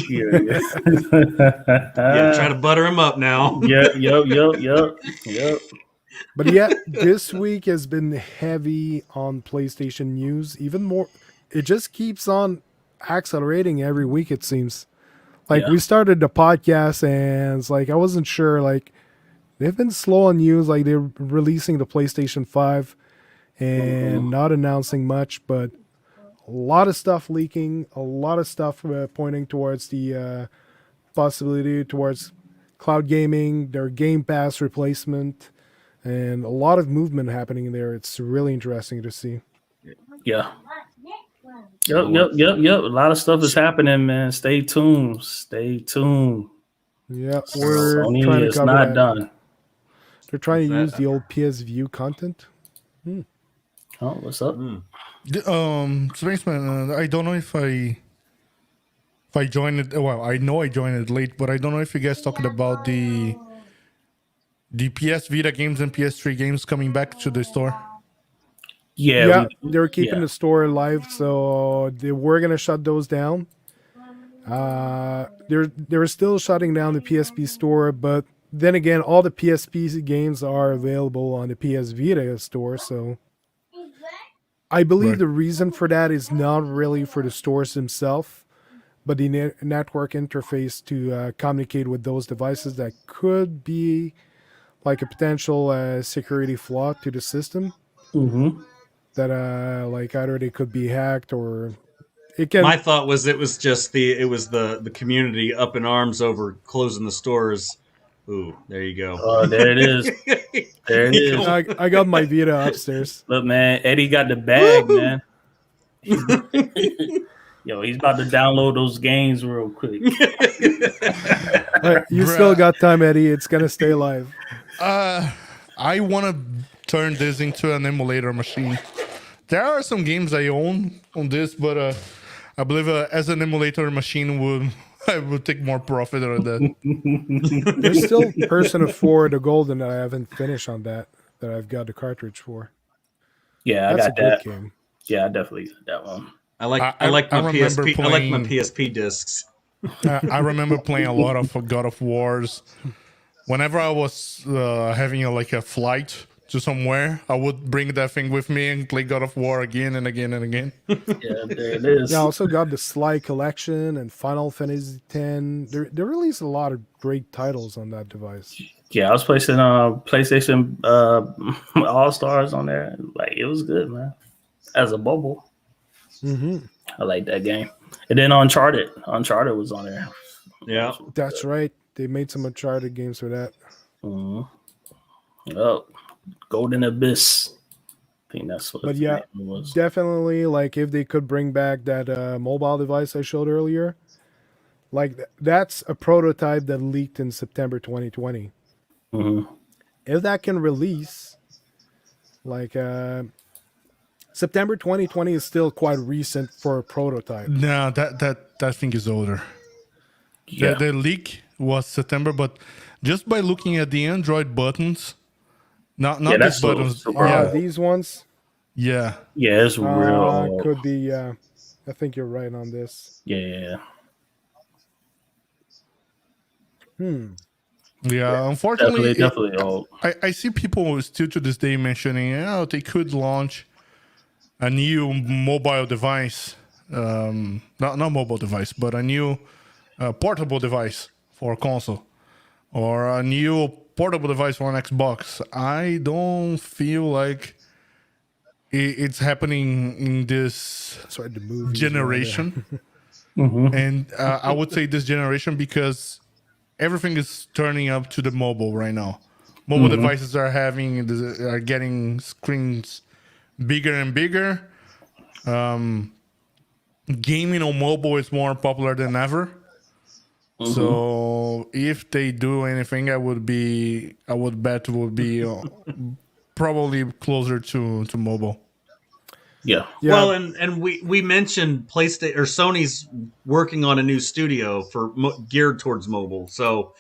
Yeah. Try to butter him up now. Yep. But yeah, this week has been heavy on PlayStation news. Even more, it just keeps on accelerating every week, it seems. Like, we started the podcast and it's like, I wasn't sure, like, they've been slow on news. Like, they're releasing the PlayStation 5 and not announcing much, but a lot of stuff leaking, a lot of stuff pointing towards the possibility towards cloud gaming, their Game Pass replacement, and a lot of movement happening there. It's really interesting to see. Yeah. Yep. A lot of stuff is happening, man. Stay tuned. Yeah, we're Sony trying to is cover not that. done. They're trying to use the old PS View content. Oh, what's up? Spaceman, I don't know if I joined it. Well, I know I joined it late, but I don't know if you guys talking about the PS Vita games and PS3 games coming back to the store. Yeah, Yeah, they were keeping yeah. the store alive, so they were gonna shut those down. They were still shutting down the PSP store, but then again, all the PSP games are available on the PS Vita store. So I believe Right. the reason for that is not really for the stores themselves, but the network interface to communicate with those devices that could be like a potential security flaw to the system. Mm-hmm. That like either they could be hacked or it can. My thought was it was the community up in arms over closing the stores. Ooh, there you go. Oh, there it is. There it You is. know, I got my Vita upstairs. Look, man, Eddie got the bag, Woo-hoo. man. Yo, he's about to download those games real quick. You still got time, Eddie. It's gonna stay live. I want to turn this into an emulator machine. There are some games I own on this, but I believe as an emulator machine I would take more profit out of that. There's still Persona 4 the Golden that I haven't finished on that I've got the cartridge for. Yeah, That's I a got good that. game. Yeah, I definitely got that one. I like I my remember PSP. I like my playing- PSP discs. I remember playing a lot of God of Wars. Whenever I was having a flight to somewhere, I would bring that thing with me and play God of War again and again and again. Yeah, there it is. Yeah, I also got the Sly Collection and Final Fantasy X. They released a lot of great titles on that device. Yeah, I was placing PlayStation All Stars on there. Like, it was good, man. As a bubble, Mm-hmm. I like that game. And then Uncharted was on there. Yeah. That's right. They made some Uncharted games for that. Mm-hmm. Oh, Golden Abyss. I think that's what But the yeah, name was. definitely, like if they could bring back that mobile device I showed earlier, like that's a prototype that leaked in September 2020. Mm-hmm. If that can release, like September 2020 is still quite recent for a prototype. No, that thing is older. Yeah. The leak was September, but just by looking at the Android buttons, not Yeah, that's these buttons. super Yeah, old. These ones yeah. Yeah, it's real old. could be. I think you're right on this. Yeah. Yeah, unfortunately, Definitely old. I see people still to this day mentioning, they could launch a new mobile device, not mobile device, but a new portable device for a console, or a new portable device for an Xbox. I don't feel like it's happening in this That's right. The movie generation. Mm-hmm. And I would say this generation because everything is turning up to the mobile right now. Mobile devices are getting screens bigger and bigger. Gaming on mobile is more popular than ever. So if they do anything, I would bet it would be probably closer to mobile. Yeah. Yeah. Well, and we mentioned PlayStation or Sony's working on a new studio for geared towards mobile. So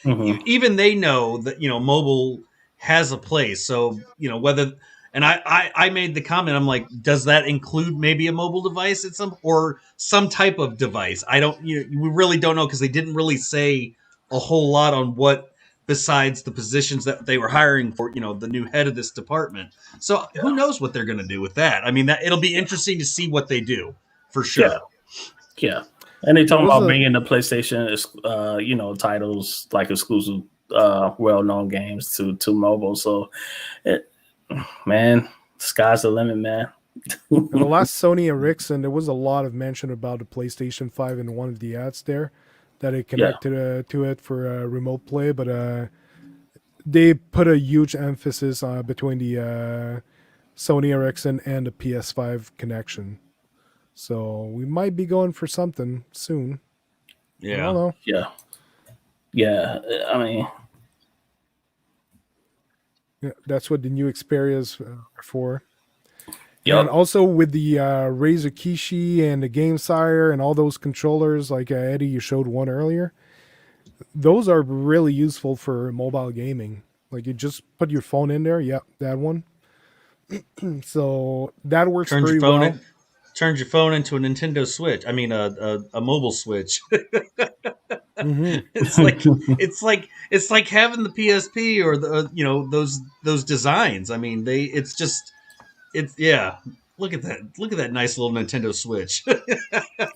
even they know that mobile has a place. So whether and I made the comment. I'm like, does that include maybe a mobile device at some type of device? I don't. We really don't know because they didn't really say a whole lot on what besides the positions that they were hiring for, the new head of this department. So who knows what they're going to do with that? I mean, it'll be interesting to see what they do for sure. Yeah. And they talking was about a- bringing the PlayStation, titles like exclusive, well-known games to mobile. So, man, sky's the limit, man. In the last Sony Ericsson, there was a lot of mention about the PlayStation 5 in one of the ads there, that it connected to it for remote play, but they put a huge emphasis between the Sony Ericsson and the PS5 connection. So we might be going for something soon. I don't know. Yeah. I mean, Yeah, that's what the new Xperia's are for. Yep. And also with the Razer Kishi and the Game Sire and all those controllers, like Eddie, you showed one earlier. Those are really useful for mobile gaming. Like you just put your phone in there. Yep, that one. So that works Turns pretty your phone well. in, turns your phone into a Nintendo Switch. I mean, a mobile Switch. It's like having the PSP or the those designs. I mean, yeah. Look at that! Look at that nice little Nintendo Switch.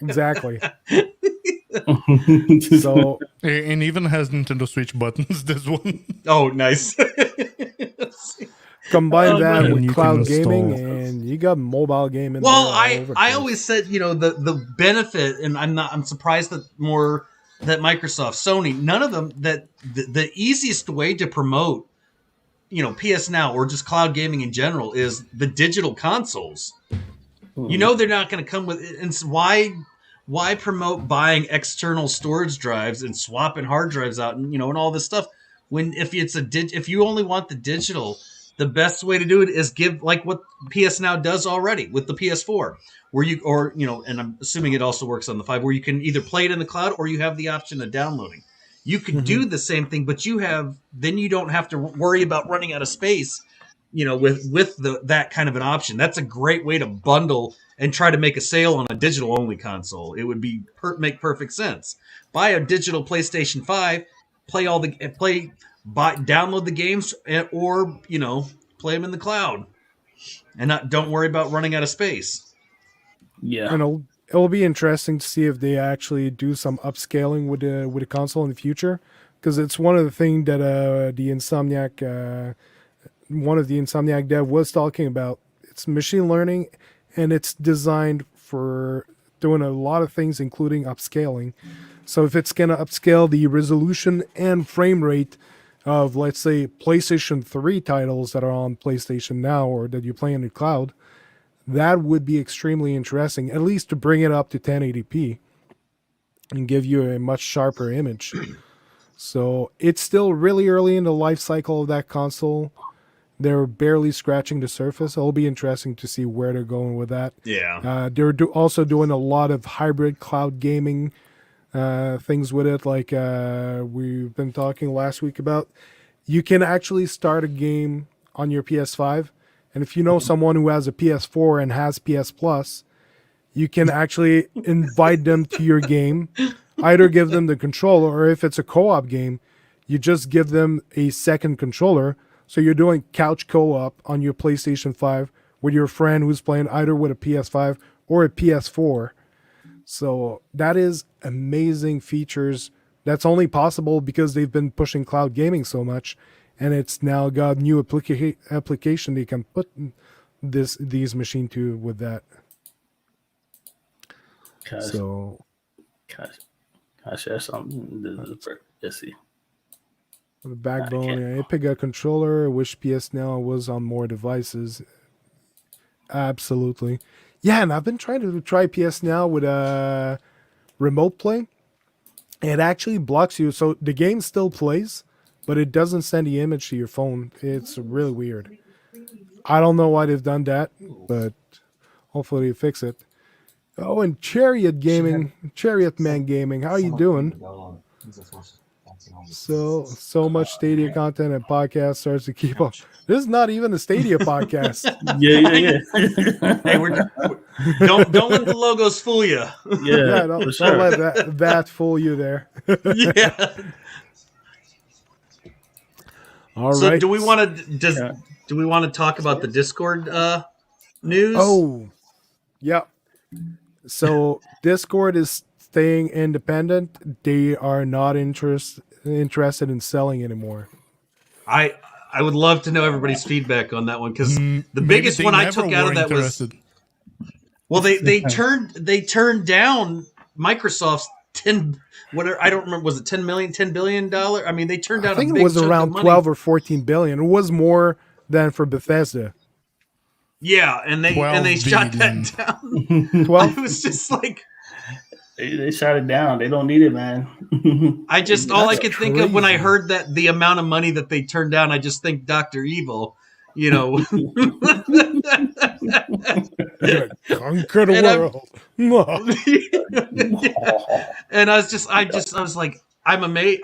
Exactly. So And even has Nintendo Switch buttons. This one. Oh, nice. combine that man. with You can cloud gaming, install- and you got mobile gaming. Well, there all over the I place. always said, the benefit, and I'm surprised that Microsoft, Sony, none of them, that the easiest way to promote, PS Now or just cloud gaming in general is the digital consoles. They're not going to come with it. And so why promote buying external storage drives and swapping hard drives out and all this stuff when if you only want the digital, the best way to do it is give like what PS Now does already with the PS4, where and I'm assuming it also works on the 5, where you can either play it in the cloud or you have the option of downloading. You could do the same thing, but you don't have to worry about running out of space, with that kind of an option. That's a great way to bundle and try to make a sale on a digital only console. It would be make perfect sense. Buy a digital PlayStation 5, download the games, or play them in the cloud, and don't worry about running out of space. Yeah. And it'll be interesting to see if they actually do some upscaling with the console in the future, because it's one of the things that one of the Insomniac dev was talking about. It's machine learning, and it's designed for doing a lot of things, including upscaling. So if it's going to upscale the resolution and frame rate of, let's say, PlayStation 3 titles that are on PlayStation Now or that you play in the cloud, that would be extremely interesting, at least to bring it up to 1080p and give you a much sharper image. So it's still really early in the life cycle of that console. They're barely scratching the surface. It'll be interesting to see where they're going with that. Yeah. They're also doing a lot of hybrid cloud gaming things with it, like we've been talking last week about. You can actually start a game on your PS5, and if you know someone who has a PS4 and has PS Plus, you can actually invite them to your game, either give them the controller, or if it's a co-op game, you just give them a second controller. So you're doing couch co-op on your PlayStation 5 with your friend who's playing either with a PS5 or a PS4. So that is amazing features. That's only possible because they've been pushing cloud gaming so much, and it's now got new application they can put these machine to with that. Can I share something? Let's see. The backbone, I pick a controller. I wish PS Now was on more devices. Absolutely. Yeah, and I've been trying to try PS Now with a remote play. It actually blocks you. So the game still plays, but it doesn't send the image to your phone. It's really weird. I don't know why they've done that, but hopefully they fix it. Oh, and Chariot Man Gaming, how are you doing? So much Stadia content and podcast starts to keep up. This is not even a Stadia podcast. Yeah. Hey, don't let the logos fool you. Yeah, don't let that fool you there. Yeah. All right. So do we want to talk about the Discord news? Oh, yeah. So Discord is staying independent. They are not interested in selling anymore. I would love to know everybody's feedback on that one, because the biggest one I took out of that was, well, they turned down Microsoft's 10, whatever, I don't remember, was it $10 billion? I mean, they turned down. I think it was around 12 or 14 billion. It was more than for Bethesda. Yeah, and they shot that down. 12. I was just like, they shot it down. They don't need it, man. all I could think of when I heard that the amount of money that they turned down, I just think Dr. Evil, You're gonna conquer the And world. And I was like, I'm amazed.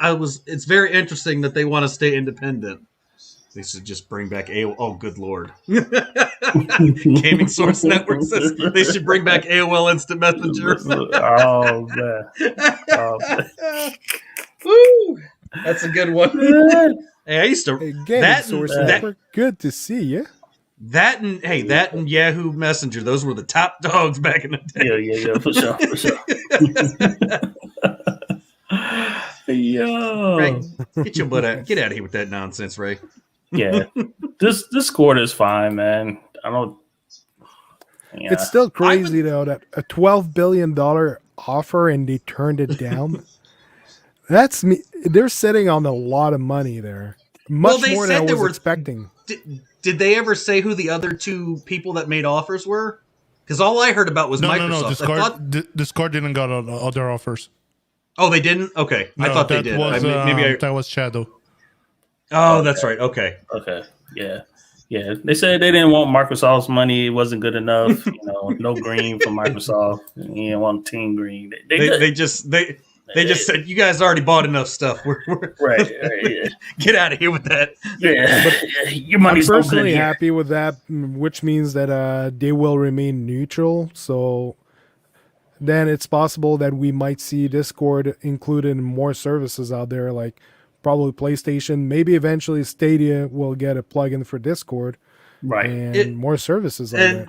It's very interesting that they want to stay independent. They should just bring back AOL. Oh, good lord. Gaming Source Network says they should bring back AOL Instant Messenger. Oh, man. Woo! That's a good one. Hey, I used to Hey, Gaming Source Network, good to see you. That and Yahoo Messenger, those were the top dogs back in the day. Yeah, for sure. Yo. Ray, get your butt out. Get out of here with that nonsense, Ray. Yeah. This quarter is fine, man. I don't. Yeah. It's still crazy though that a $12 billion offer and they turned it down. That's me. They're sitting on a lot of money there, much more than I was expecting. Did they ever say who the other two people that made offers were? Because all I heard about was Microsoft. No. Discord didn't got other offers. Oh, they didn't? Okay. No, I thought they did. That was Shadow. Oh, that's right. Okay. Yeah. They said they didn't want Microsoft's money. It wasn't good enough. No green from Microsoft. You didn't want Team Green. They just said, you guys already bought enough stuff. We're right. Yeah. Get out of here with that. Yeah. But your money's I'm personally so good happy with that, which means that they will remain neutral. So then it's possible that we might see Discord included in more services out there, like probably PlayStation. Maybe eventually Stadia will get a plugin for Discord, right? And more services like that.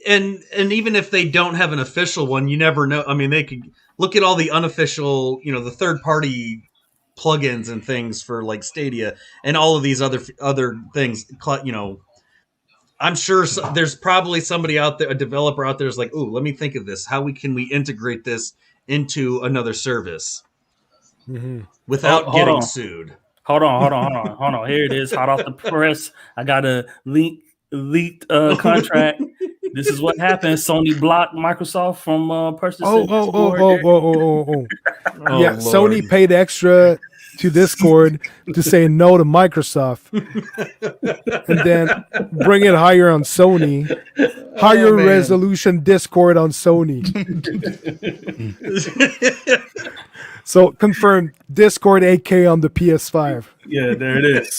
And even if they don't have an official one, you never know. I mean, they could look at all the unofficial, the third party plugins and things for like Stadia and all of these other things. I'm sure there's probably somebody out there, a developer out there, is like, "Ooh, let me think of this. How can we integrate this into another service without getting sued?" Hold on. Here it is, hot off the press. I got a leaked contract. This is what happened. Sony blocked Microsoft from purchasing. Oh. Yeah, Lord. Sony paid extra to Discord to say no to Microsoft, and then bring it higher on Sony. Higher resolution Discord on Sony. So confirmed, Discord 8K on the PS5. Yeah, there it is.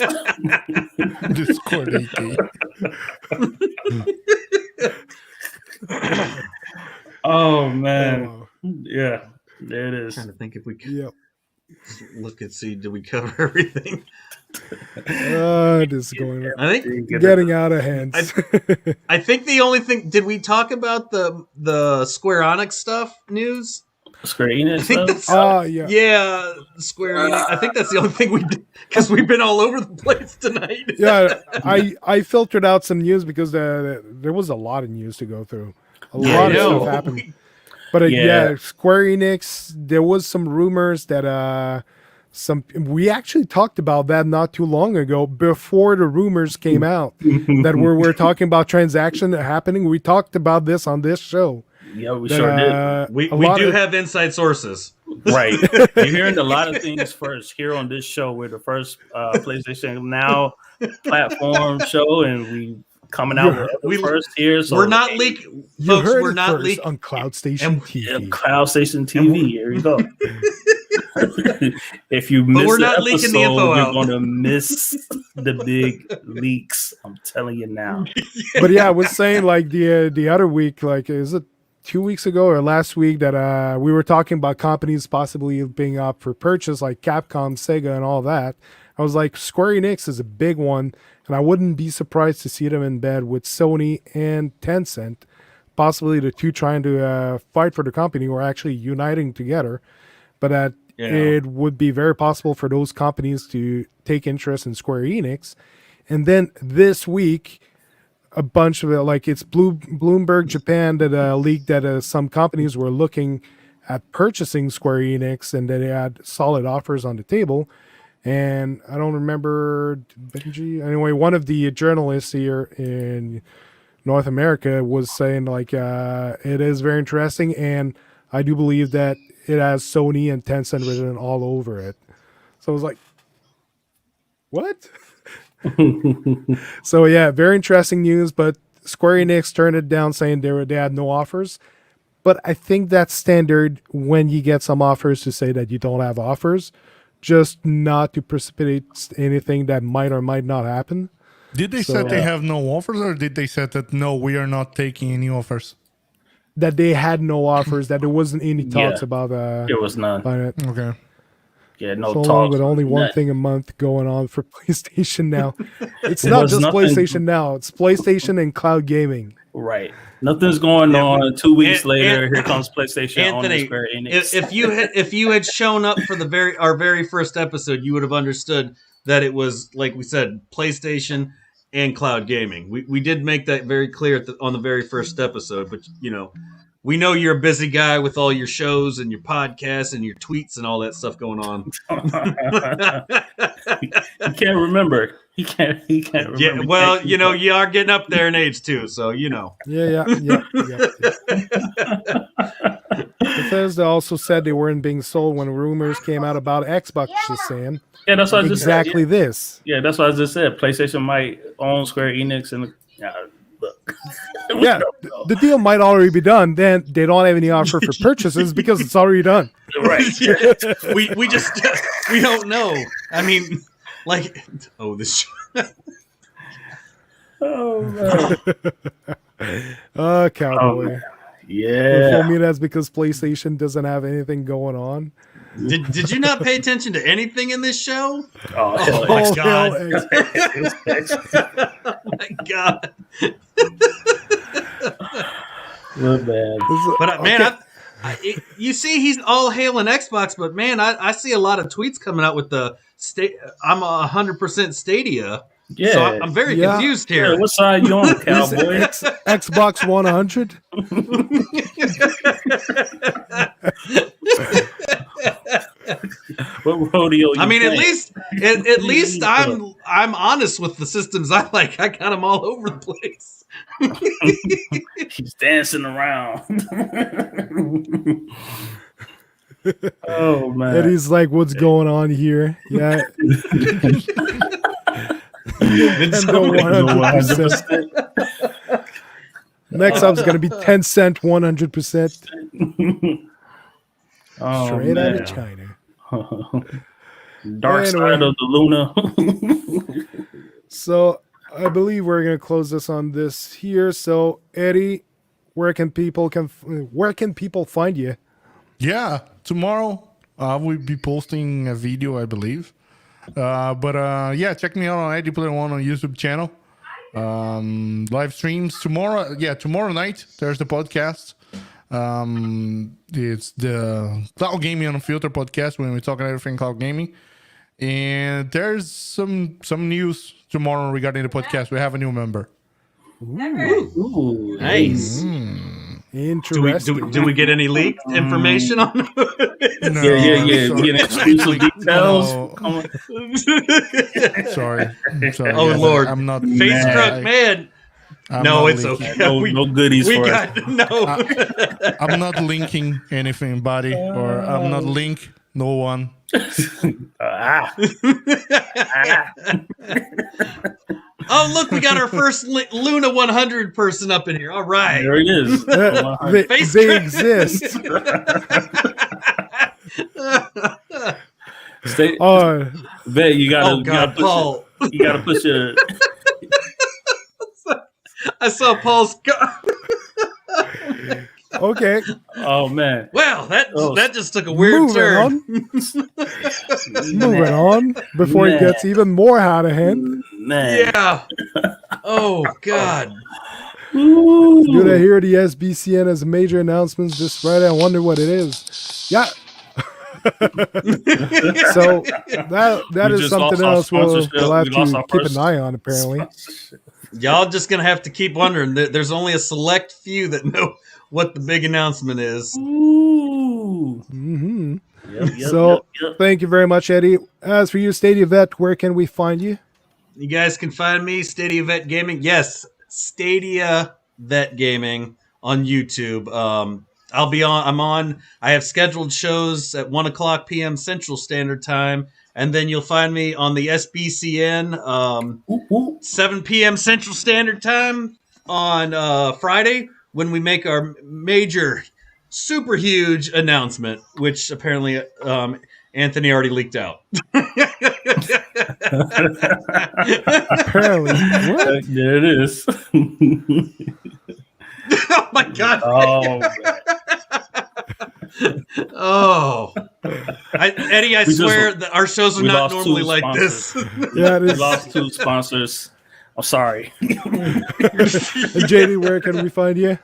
Discord 8K. Oh man, yeah, there it is. I'm trying to think if we could look and see, did we cover everything? This is going. I think getting out of hand. I think the only thing, did we talk about the Square Enix stuff news? Square Enix stuff? Yeah, Square Enix. I think that's the only thing we did, because we've been all over the place tonight. Yeah, I filtered out some news because there was a lot of news to go through. A lot of stuff happened. But Square Enix, there was some rumors that we actually talked about that not too long ago before the rumors came out that we're talking about transaction happening. We talked about this on this show. Yeah, we sure did. We do have inside sources. Right. You're hearing a lot of things first here on this show. We're the first PlayStation Now platform show, and we coming out with first here. So we're not leaking. Folks, we're not leaking on CloudStationTV. CloudStationTV. Here you go. If you miss we're the not episode, leaking the info you're out. going to miss the big leaks. I'm telling you now. But yeah, I was saying like the other week, like is it 2 weeks ago or last week that we were talking about companies possibly being up for purchase, like Capcom, Sega, and all that. I was like, Square Enix is a big one, and I wouldn't be surprised to see them in bed with Sony and Tencent, possibly the two trying to fight for the company or actually uniting together. But it would be very possible for those companies to take interest in Square Enix. And then this week, a bunch of it's Bloomberg Japan that leaked that some companies were looking at purchasing Square Enix and that they had solid offers on the table. And I don't remember Benji. Anyway, one of the journalists here in North America was saying it is very interesting, and I do believe that it has Sony and Tencent written all over it. So I was like, what? So yeah, very interesting news, but Square Enix turned it down, saying they had no offers. But I think that's standard when you get some offers to say that you don't have offers, just not to precipitate anything that might or might not happen. Did they say they have no offers, or did they say that no, we are not taking any offers? That they had no offers, that there wasn't any talks about there was none. it. Okay. Yeah, no So talks. long with only one None. thing a month going on for PlayStation Now. It's not just PlayStation Now, it's PlayStation and cloud gaming. Right. Nothing's going on. 2 weeks later, An- here comes PlayStation Anthony, on the Square Enix. if you had shown up for our very first episode, you would have understood that it was, like we said, PlayStation and cloud gaming. We did make that very clear on the very first episode, but we know you're a busy guy with all your shows and your podcasts and your tweets and all that stuff going on. He can't remember. He can't remember. Yeah, well, you are getting up there in age too, so Yeah. Bethesda also said they weren't being sold when rumors came out about Xbox just saying Yeah, that's what I just said. exactly this. Yeah, that's what I just said. PlayStation might own Square Enix, and look. Yeah, the deal might already be done. Then they don't have any offer for purchases because it's already done. Right. we don't know. I mean, this. Oh man. Cowboy. Yeah. For me, that's because PlayStation doesn't have anything going on. Did you not pay attention to anything in this show? Oh, Oh my god! hell, Oh my god! Good man. But man, you see, he's all hailing Xbox, but man, I see a lot of tweets coming out with the I'm 100% Stadia. Yeah. So I'm very confused here. Yeah, what side you on, cowboy? Xbox 100. What rodeo? I mean, playing? at least I'm honest with the systems I like. I got them all over the place. He's dancing around. Oh man! Eddie's like, "What's going on here?" Yeah. Nintendo 100%. Next up is going to be Tencent 100%. Oh, Straight out man. of China. Dark side of the Luna. So I believe we're going to close this on this here. So Eddie, where can people find you? Yeah, tomorrow I will be posting a video, I believe. But check me out on Eddie Player One on YouTube channel. Live streams tomorrow. Yeah, tomorrow night there's the podcast. It's the Cloud Gaming Unfiltered podcast when we talk about everything cloud gaming. And there's some news tomorrow regarding the podcast. We have a new member. Ooh, nice. Interesting. Do we get any leaked information on it? No, Yeah. sorry. Get exclusive details. No. Sorry. Oh Lord, I'm not face crook, man. I'm No, not it's linking. okay. No goodies We for got no. I'm not linking anything, buddy, or I'm not link no one. Oh, look, we got our first Luna 100 person up in here. All right. There it is. They exist. Stay, Oh, Vet, you gotta, Oh, God, Paul. you gotta push your. I saw Paul's. okay. Oh man. Wow, that just took a weird Moving turn. Moving on before it gets even more out of hand. Man. Yeah. Oh God. Did I hear the SBCN has major announcements this Friday? I wonder what it is. Yeah. So that We is just something lost our else we'll sponsorship. have We lost to our keep first- an eye on, apparently. Y'all just gonna have to keep wondering. There's only a select few that know what the big announcement is. Ooh. Hmm. Yep, So yep. thank you very much, Eddie. As for you, Stadia Vet, where can we find you? You guys can find me, Stadia Vet Gaming. Yes, Stadia Vet Gaming on YouTube. I'll be on. I'm on. I have scheduled shows at 1:00 p.m. Central Standard Time, and then you'll find me on the SBCN 7 p.m. Central Standard Time on Friday when we make our major, super huge announcement, which apparently Anthony already leaked out. Apparently, what? There it is. Oh my god! Oh, man. Oh, Eddie, I swear that our shows are we not lost normally two like sponsors. this. Yeah, it We is. lost 2 sponsors. I'm sorry. JD, where can we find you?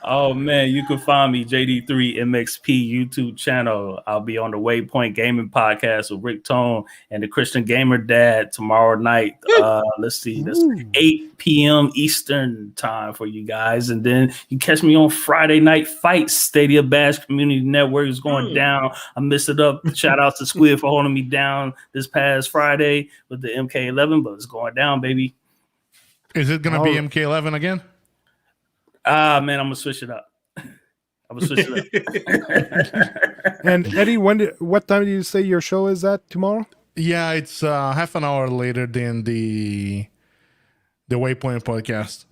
Oh man, you can find me JD3MXP YouTube channel. I'll be on the Waypoint Gaming podcast with Rick Tone and the Christian Gamer Dad tomorrow night. Let's see, that's 8 p.m. Eastern time for you guys, and then you catch me on Friday Night Fights. Stadia Bash Community Network is going down. I messed it up. Shout out to Squid for holding me down this past Friday with the MK11, but it's going down, baby. Is it gonna be MK11 again? Man, I'm gonna switch it up. And Eddie, what time did you say your show is at tomorrow? Yeah, it's half an hour later than the Waypoint podcast.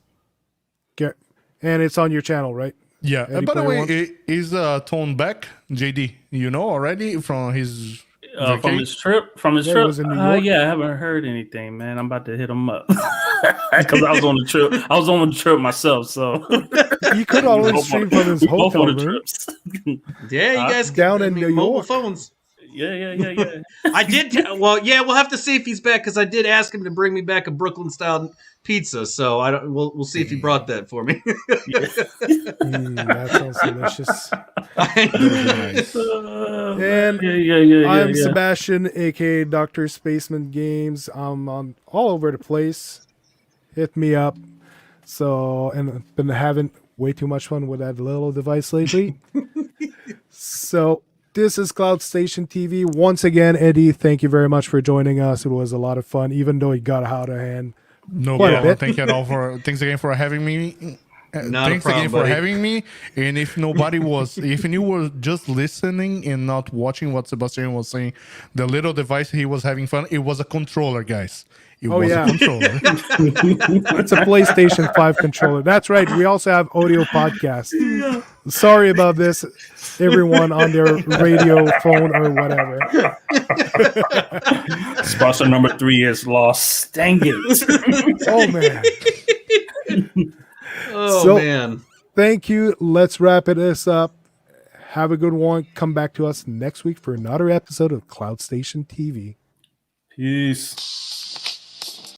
Okay. And it's on your channel, right? Yeah. Eddie By the Player way, One? is Tone back? JD, you know already from his from his trip. It was in New York. Yeah, I haven't heard anything, man. I'm about to hit him up because I was on the trip. I was on the trip myself, so You could always stream from his we both hotel on the room. trips. Yeah, you guys Down in New mobile York. phones. Yeah. I did. Well, yeah, we'll have to see if he's back because I did ask him to bring me back a Brooklyn style pizza. So I don't. We'll see if he brought that for me. That sounds delicious. nice. And Yeah. I'm Sebastian, aka DrSpaceman Games. I'm on all over the place. Hit me up. So, and I've been having way too much fun with that little device lately. So, this is CloudStationTV. Once again, Eddie, thank you very much for joining us. It was a lot of fun, even though it got out of hand. No Quite a problem. bit. Thanks again for having me. Not a Thanks problem, again for buddy. having me. And if you were just listening and not watching what Sebastian was saying, the little device he was having fun, it was a controller, guys. It was yeah. a controller. It's a PlayStation 5 controller. That's right. We also have audio podcast. Sorry about this, everyone on their radio, phone, or whatever. Sponsor number 3 is lost. Dang it. Oh, man. Oh So- man. Thank you. Let's wrap this up. Have a good one. Come back to us next week for another episode of Cloud Station TV. Peace.